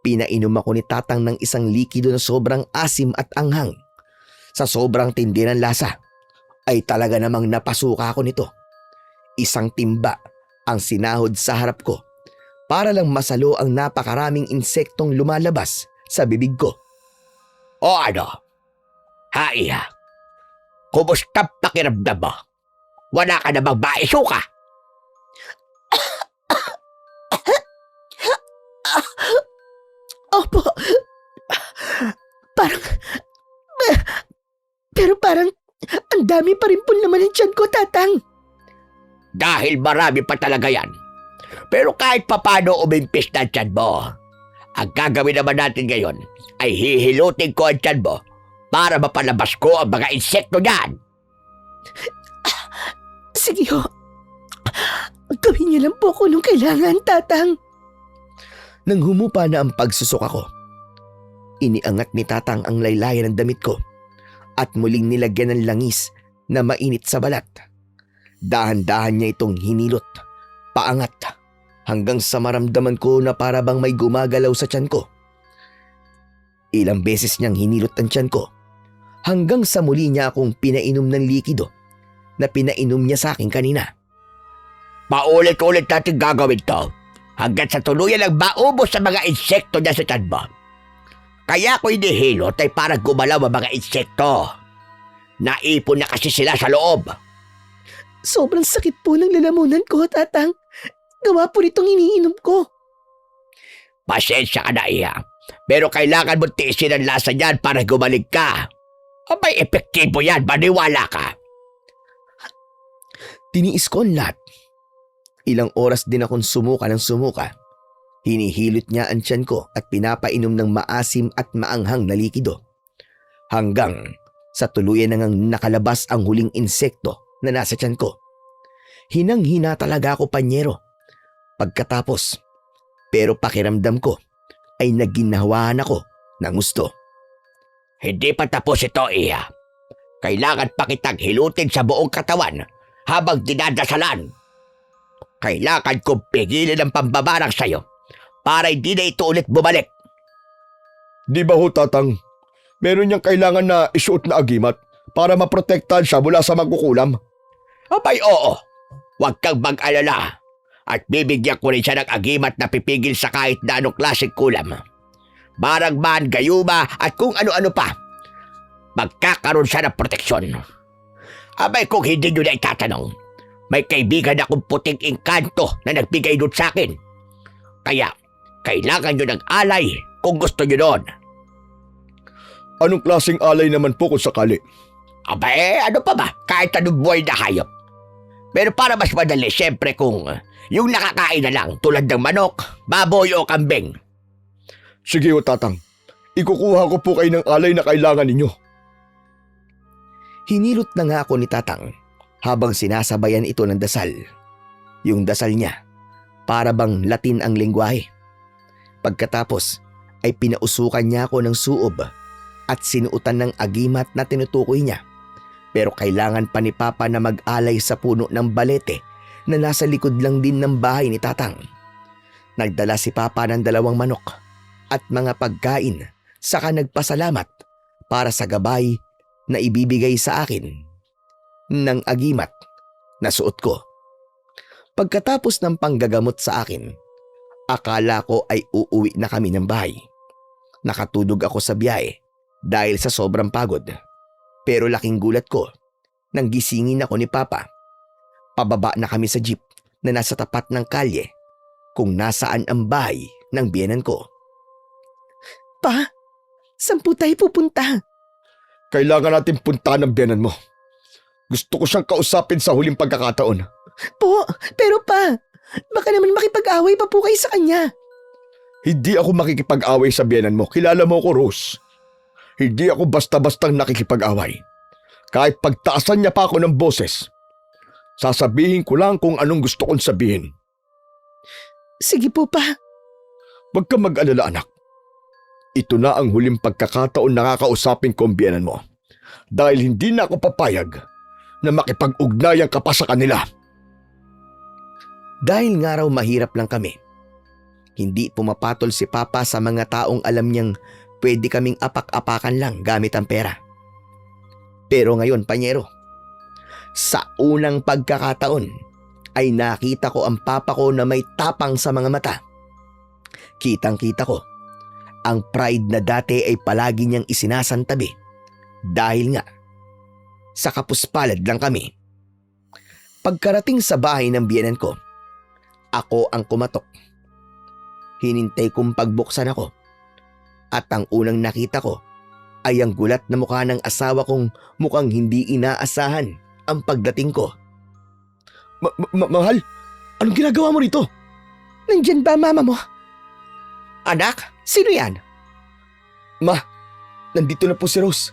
pinainom ako ni tatang ng isang likido na sobrang asim at anghang. Sa sobrang tindi ng lasa, ay talaga namang napasuka ako nito. Isang timba ang sinahod sa harap ko para lang masalo ang napakaraming insektong lumalabas sa bibig ko. O ano? Ha, iha? Kumusta pakiramdam mo? Wala ka na bang maisuka? Opo. Parang ang dami pa rin po naman ang tiyan ko, tatang. Dahil marami pa talaga yan. Pero kahit papano umimpis na ang tiyan mo, ang gagawin naman natin ngayon ay hihilutin ko ang tiyan mo para mapalabas ko ang mga insekto niyan. Sige ho. Gawin niyo lang po kung kailangan, Tatang. Nang humupa na ang pagsusok ako, iniangat ni Tatang ang laylayan ng damit ko at muling nilagyan ng langis na mainit sa balat. Dahan-dahan niya itong hinilot, paangat, hanggang sa maramdaman ko na para bang may gumagalaw sa tiyan ko. Ilang beses niyang hinilot ang tiyan ko, hanggang sa muli niya akong pinainom ng likido na pinainom niya sa akin kanina. Paulit-ulit natin gagawin to hanggang sa tuluyan ang maubos sa mga insekto niya sa tiyan mo. Kaya ko hinihilot ay para gumalaw ang mga insekto. Naipon na kasi sila sa loob. Sobrang sakit po ng lalamunan ko, Tatang. Gawa po nitong iniinom ko. Pasensya ka na, Iha. Pero kailangan mo tiisin ang lasa niyan para gumaling ka. Abay, epektibo yan, maniwala ka. Tiniis ko ang lahat. Ilang oras din akong sumuka ng sumuka. Hinihilot niya ang tiyan ko at pinapainom ng maasim at maanghang na likido. Hanggang sa tuluyan na ngang nakalabas ang huling insekto na nasa tiyan ko. Hinang-hina talaga ako, panyero. Pagkatapos, pero pakiramdam ko ay naginhawahan ako ng gusto. Hindi pa tapos ito, Iha. Kailangan pa kitang hilutin sa buong katawan habang dinadasalan. Kailangan kong pigilan ang pambabarang sa'yo para hindi na ito ulit bumalik. Di ba ho, Tatang? Meron niyang kailangan na isuot na agimat para maprotektahan siya mula sa magkukulam. Abay, oo. Huwag kang mag-alala. At bibigyan ko rin siya ng agimat na pipigil sa kahit na anong klaseng kulam. Barangman, gayuma at kung ano-ano pa. Magkakaroon siya ng proteksyon. Abay, kung hindi nyo na itatanong, may kaibigan akong puting engkanto na nagbigay doon sa akin. Kaya, kailangan nyo ng alay kung gusto nyo doon. Anong klaseng alay naman po kung sakali? Abay, ano pa ba? Kahit anong buhay na hayop. Pero para mas madali, siyempre kung yung nakakain na lang tulad ng manok, baboy o kambing. Sige ho, Tatang. Ikukuha ko po kayo ng alay na kailangan ninyo. Hinilot na nga ako ni Tatang habang sinasabayan ito ng dasal. Yung dasal niya, para bang Latin ang lengguwahe. Pagkatapos ay pinausukan niya ako ng suob at sinuutan ng agimat na tinutukoy niya. Pero kailangan pa ni Papa na mag-alay sa puno ng balete na nasa likod lang din ng bahay ni Tatang. Nagdala si Papa ng 2 manok at mga pagkain, saka nagpasalamat para sa gabay na ibibigay sa akin ng agimat na suot ko. Pagkatapos ng panggagamot sa akin, akala ko ay uuwi na kami ng bahay. Nakatulog ako sa biyahe dahil sa sobrang pagod. Pero laking gulat ko nang gisingin ako ni Papa. Pababa na kami sa jeep na nasa tapat ng kalye kung nasaan ang bahay ng biyenan ko. Pa, saan po tayo pupunta? Kailangan natin puntahan ang biyanan mo. Gusto ko siyang kausapin sa huling pagkakataon. Po, pero pa, baka naman makipag-away pa po kayo sa kanya. Hindi ako makikipag-away sa biyanan mo. Kilala mo ko, Rose. Hindi ako basta-bastang nakikipag-away. Kahit pagtaasan niya pa ako ng boses, sasabihin ko lang kung anong gusto kong sabihin. Sige po, pa. Huwag ka mag-alala, anak. Ito na ang huling pagkakataon na kakausapin ko ang biyanan mo. Dahil hindi na ako papayag na makipag-ugnayan ka pa sa kanila. Dahil nga raw mahirap lang kami, hindi pumapatol si Papa sa mga taong alam niyang pwede kaming apak-apakan lang gamit ang pera. Pero ngayon, panyero, sa unang pagkakataon ay nakita ko ang Papa ko na may tapang sa mga mata. Kitang-kita ko, ang pride na dati ay palagi niyang isinasantabi dahil nga sa kapuspalad lang kami. Pagkarating sa bahay ng biyenan ko, ako ang kumatok. Hinintay kong pagbuksan ako at ang unang nakita ko ay ang gulat na mukha ng asawa kong mukhang hindi inaasahan ang pagdating ko. Mahal, anong ginagawa mo rito? Nandyan ba mama mo? Anak, sino yan? Ma, nandito na po si Rose.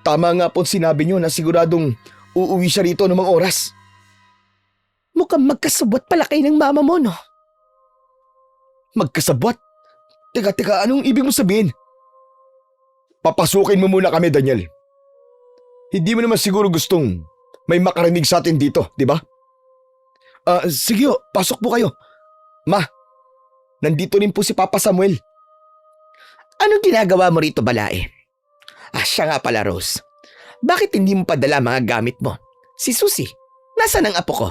Tama nga po sinabi niyo na siguradong uuwi siya rito ng mga oras. Mukhang magkasabwat pala kayo ng mama mo, no? Magkasabwat? Teka, anong ibig mo sabihin? Papasukin mo muna kami, Daniel. Hindi mo naman siguro gustong may makarinig sa atin dito, di ba? Sige, pasok po kayo. Ma, nandito rin po si Papa Samuel. Anong ginagawa mo rito, Balae? Siya nga pala, Rose. Bakit hindi mo padala mga gamit mo? Si Susie, nasaan ang apo ko?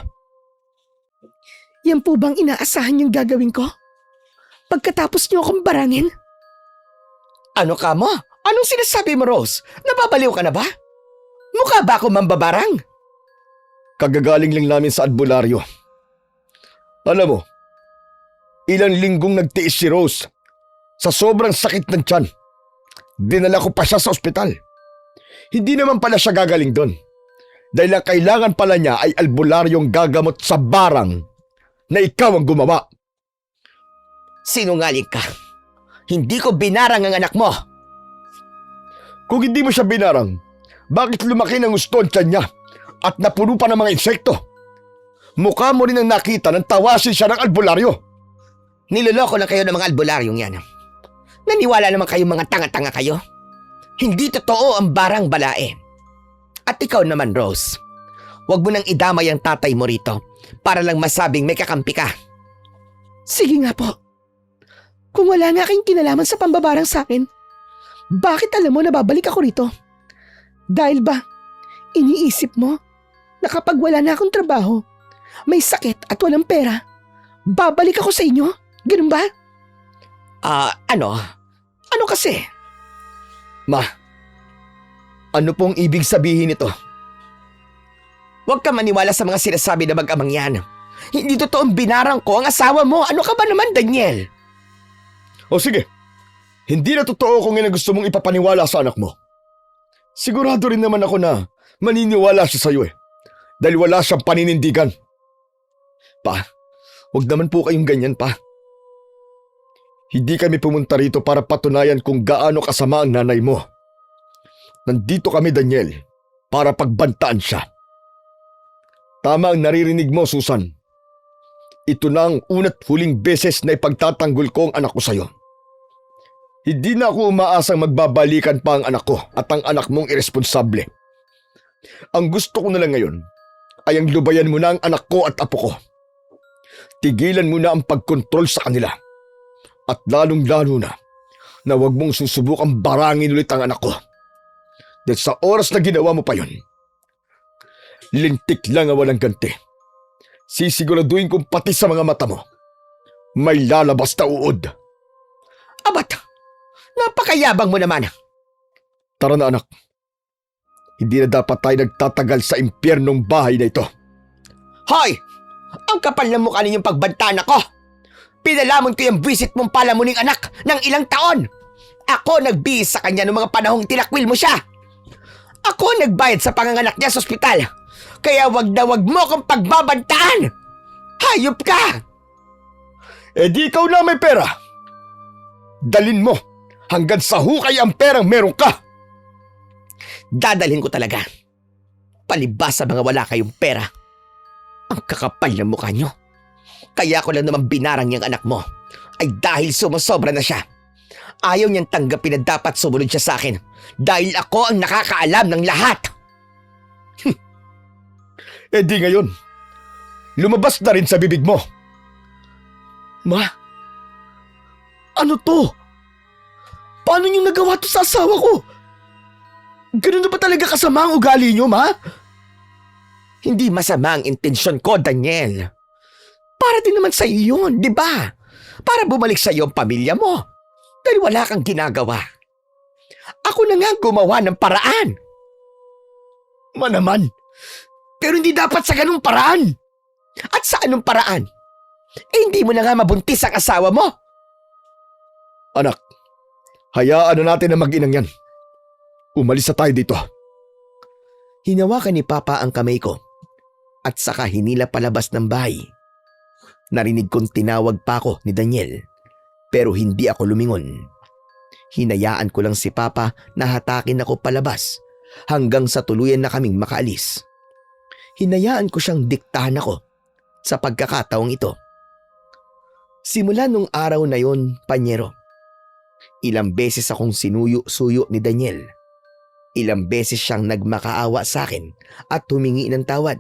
Yan po bang inaasahan yung gagawin ko? Pagkatapos niyo akong barangin? Ano ka mo? Anong sinasabi mo, Rose? Nababaliw ka na ba? Mukha ba ako mambabarang? Kagagaling lang namin sa albularyo. Alam mo, ilang linggong nagtiis si Rose sa sobrang sakit ng tiyan. Dinala ko pa siya sa ospital. Hindi naman pala siya gagaling doon. Dahil ang kailangan pala niya ay albularyong gagamot sa barang na ikaw ang gumawa. Sinungaling ka. Hindi ko binarang ang anak mo. Kung hindi mo siya binarang, bakit lumaki ng gusto ang tiyan niya at napuno pa ng mga insekto? Mukha mo rin ang nakita nang tawasin siya ng albularyo. Niloloko na kayo ng mga albularyong yan. Naniwala naman kayong mga tanga-tanga kayo? Hindi totoo ang barang, Balae. At ikaw naman, Rose. Huwag mo nang idamay ang tatay mo rito para lang masabing may kakampi ka. Sige nga po. Kung wala nga kayong kinalaman sa pambabarang sa akin, bakit alam mo na babalik ako rito? Dahil ba, iniisip mo na kapag wala na akong trabaho, may sakit at walang pera, babalik ako sa inyo? Ganun ba? Ano kasi? Ma, ano pong ibig sabihin nito? Huwag ka maniwala sa mga sinasabi na mag-amang yan. Hindi totoong binarang ko ang asawa mo. Ano ka ba naman, Daniel? O sige, hindi na totoo kung yan ang gusto mong ipapaniwala sa anak mo. Sigurado rin naman ako na maniniwala siya sa'yo dahil wala siyang paninindigan. Pa, huwag naman po kayong ganyan, pa. Hindi kami pumunta rito para patunayan kung gaano kasama ang nanay mo. Nandito kami, Daniel, para pagbantaan siya. Tama ang naririnig mo, Susan. Ito na ang una't huling beses na ipagtatanggol ko ang anak ko sa'yo. Hindi na ako umaasang magbabalikan pa ang anak ko at ang anak mong iresponsable. Ang gusto ko na lang ngayon ay ang lubayan mo na ang anak ko at apo ko. Tigilan mo na ang pagkontrol sa kanila. At lalong-lalo na huwag mong susubukang barangin ulit ang anak ko. Dahil sa oras na ginawa mo pa yon, lintik lang ang walang ganti. Sisiguraduhin kong pati sa mga mata mo, may lalabas na uod. Abat, napakayabang mo naman. Tara na, anak. Hindi na dapat tayo nagtatagal sa impyernong bahay na ito. Hoy! Ang kapal ng mukha ninyong pagbantaan ako! Pinalamon ko yung visit mong palamuning anak ng ilang taon! Ako nagbihis sa kanya noong mga panahong tinakwil mo siya! Ako nagbayad sa panganganak niya sa ospital! Kaya wag na wag mo akong pagbabantaan! Hayop ka! Eh di ikaw na may pera! Dalin mo hanggang sa hukay ang perang meron ka! Dadalhin ko talaga. Palibas sa mga wala kayong pera. Ang kakapal ng mukha nyo. Kaya ko lang naman binarang yung anak mo ay dahil sumusobra na siya. Ayaw niyang tanggapin na dapat sumunod siya sa akin dahil ako ang nakakaalam ng lahat. Eh di ngayon, lumabas na rin sa bibig mo. Ma, ano to? Paano niyo nagawa to sa asawa ko? Ganun na ba talaga kasama ang ugali niyo, ma? Hindi masama ang intensyon ko, Daniel. Para din naman sa iyo yun, di ba? Para bumalik sa iyo ang pamilya mo. Dahil wala kang ginagawa. Ako na nga gumawa ng paraan. Ma naman, pero hindi dapat sa ganung paraan. At sa anong paraan? Eh hindi mo na nga mabuntis ang asawa mo. Anak, hayaan na natin ang mag-inang yan. Umalis na tayo dito. Hinawakan ni Papa ang kamay ko at saka hinila palabas ng bahay. Narinig kong tinawag pa ako ni Daniel pero hindi ako lumingon. Hinayaan ko lang si Papa na hatakin ako palabas hanggang sa tuluyan na kaming makaalis. Hinayaan ko siyang diktahan ako sa pagkakataong ito. Simula nung araw na yon, Panyero, ilang beses akong sinuyo-suyo ni Daniel. Ilang beses siyang nagmakaawa sa akin at humingi ng tawad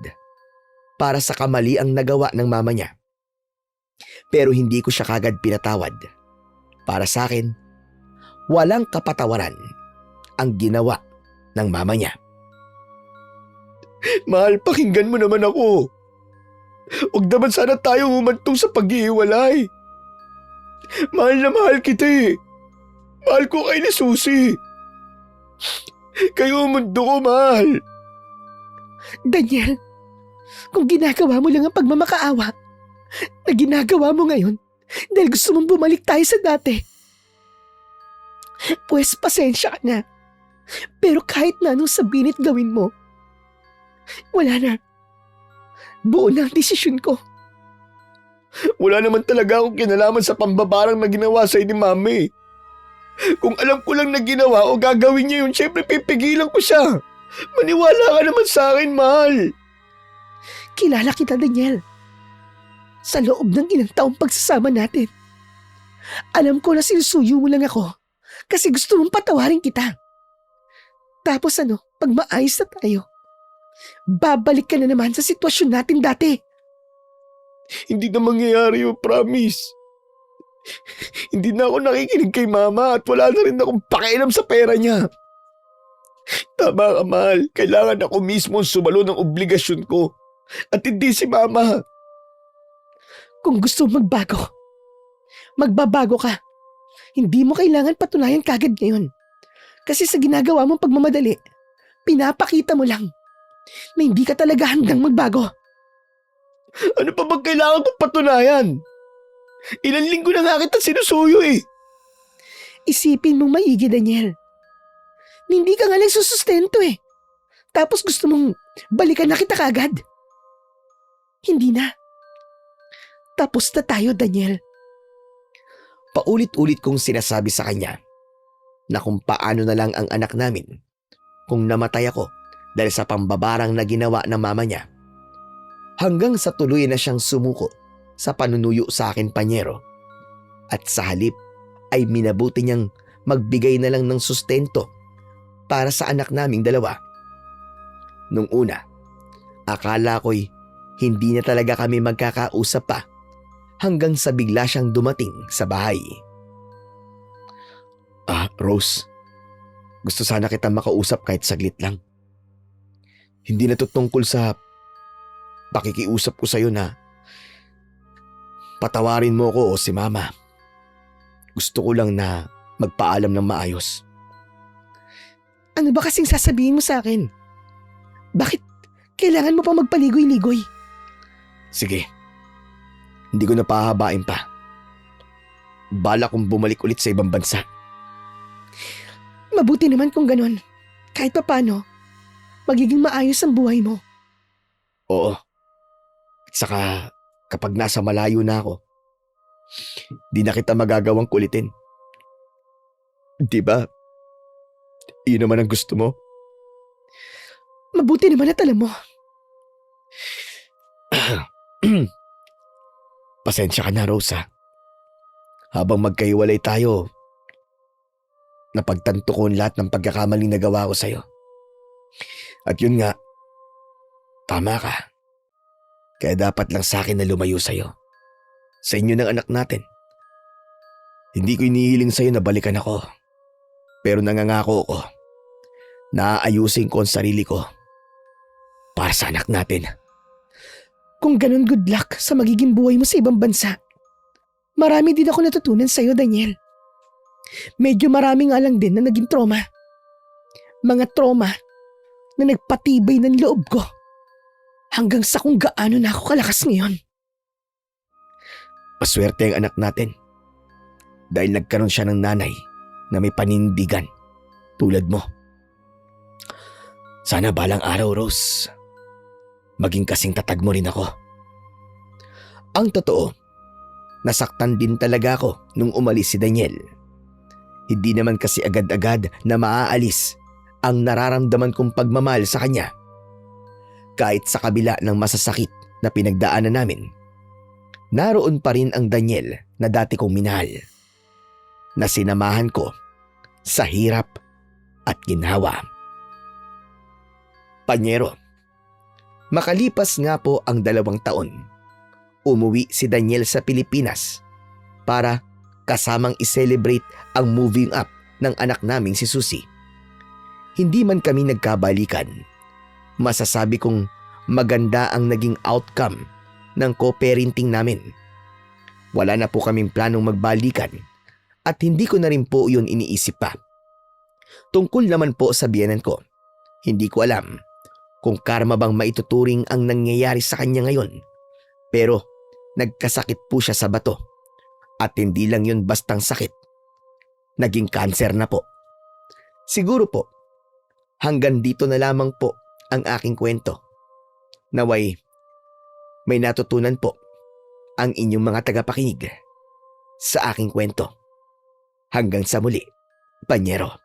para sa kamaliang nagawa ng mama niya. Pero hindi ko siya kagad pinatawad. Para sa akin, walang kapatawaran ang ginawa ng mama niya. Mahal, pakinggan mo naman ako. Huwag naman sana tayo humantong sa paghihiwalay. Mahal na mahal kita eh. Mahal ko kay ni Susie. Kayo ang mundo ko, mahal. Daniel, kung ginagawa mo lang ang pagmamakaawa na ginagawa mo ngayon dahil gusto mong bumalik tayo sa dati, pues pasensya ka na. Pero kahit na anong sabihin at gawin mo, wala na. Buo na ang desisyon ko. Wala naman talaga akong kinalaman sa pambabarang na ginawa sa'yo ni Mami. Kung alam ko lang na ginawa o gagawin niya yun, syempre pipigilan ko siya. Maniwala ka naman sa akin, mahal. Kilala kita, Daniel. Sa loob ng ilang taong pagsasama natin, alam ko na sinusuyo mo lang ako kasi gusto mong patawarin kita. Tapos pag maayos na tayo, babalik ka na naman sa sitwasyon natin dati. Hindi na mangyayari yun, promise. Hindi na ako nakikinig kay Mama at wala na rin akong pakialam sa pera niya. Tama ka, mahal. Kailangan ako mismo ang sumalo ng obligasyon ko at hindi si Mama. Kung gusto mong magbago, magbabago ka. Hindi mo kailangan patunayan kagad ngayon. Kasi sa ginagawa mong pagmamadali, pinapakita mo lang na hindi ka talaga handang magbago. Ano pa bang kailangan kong patunayan? Ilang linggo na nga kita sinusuyo eh. Isipin mong maigi, Daniel. Hindi ka nga nagsusustento eh. Tapos gusto mong balikan na kita kagad. Hindi na. Tapos na tayo, Daniel. Paulit-ulit kong sinasabi sa kanya na kung paano na lang ang anak namin kung namatay ako dahil sa pambabarang na ginawa ng mama niya. Hanggang sa tuloy na siyang sumuko sa panunuyo sa akin, Panyero. At sa halip ay minabuti niyang magbigay na lang ng sustento para sa anak naming dalawa. Nung una, akala ko'y hindi na talaga kami magkakausap pa hanggang sa bigla siyang dumating sa bahay. Rose, gusto sana kita makausap kahit saglit lang. Hindi na to tungkol sa pakikiusap ko sa'yo na patawarin mo ko o si Mama. Gusto ko lang na magpaalam ng maayos. Ano ba kasing sasabihin mo sa akin? Bakit kailangan mo pa magpaligoy-ligoy? Sige, hindi ko na pahabain pa. Bala kong bumalik ulit sa ibang bansa. Mabuti naman kung ganun. Kahit pa paano, magiging maayos ang buhay mo. Oo. At saka kapag nasa malayo na ako, di na kita magagawang kulitin. Di ba? Iyon naman ang gusto mo. Mabuti naman at alam mo. Pasensya ka na, Rosa. Habang magkaiwalay tayo, napagtanto ko ang lahat ng pagkakamaling nagawa ko sa'yo. At yun nga, tama ka. Kaya dapat lang sa akin na lumayo sa'yo. Sa inyo ng anak natin. Hindi ko inihiling sa'yo na balikan ako. Pero nangangako ko na aayusin ko ang sarili ko para sa anak natin. Kung ganun, good luck sa magiging buhay mo sa ibang bansa. Marami din ako natutunan sa'yo, Daniel. Medyo marami nga lang din na naging trauma. Mga trauma na nagpatibay ng loob ko hanggang sa kung gaano na ako kalakas ngayon. Maswerte ang anak natin dahil nagkaroon siya ng nanay na may panindigan tulad mo. Sana balang araw, Rose, maging kasing tatag mo rin ako. Ang totoo, nasaktan din talaga ako nung umalis si Daniel. Hindi naman kasi agad-agad na maaalis ang nararamdaman kong pagmamahal sa kanya. Kahit sa kabila ng masasakit na pinagdaanan namin, naroon pa rin ang Daniel na dati kong minahal, na sinamahan ko sa hirap at ginhawa. Panyero, makalipas nga po ang 2 taon, umuwi si Daniel sa Pilipinas para kasamang i-celebrate ang moving up ng anak naming si Susie. Hindi man kami nagkabalikan, masasabi kong maganda ang naging outcome ng co-parenting namin. Wala na po kaming planong magbalikan at hindi ko na rin po yun iniisip pa. Tungkol naman po sa biyenan ko, hindi ko alam kung karma bang maituturing ang nangyayari sa kanya ngayon. Pero nagkasakit po siya sa bato at hindi lang yun bastang sakit. Naging cancer na po. Siguro po, hanggang dito na lamang po ang aking kwento. Naway, may natutunan po ang inyong mga tagapakinig sa aking kwento. Hanggang sa muli, Panyero.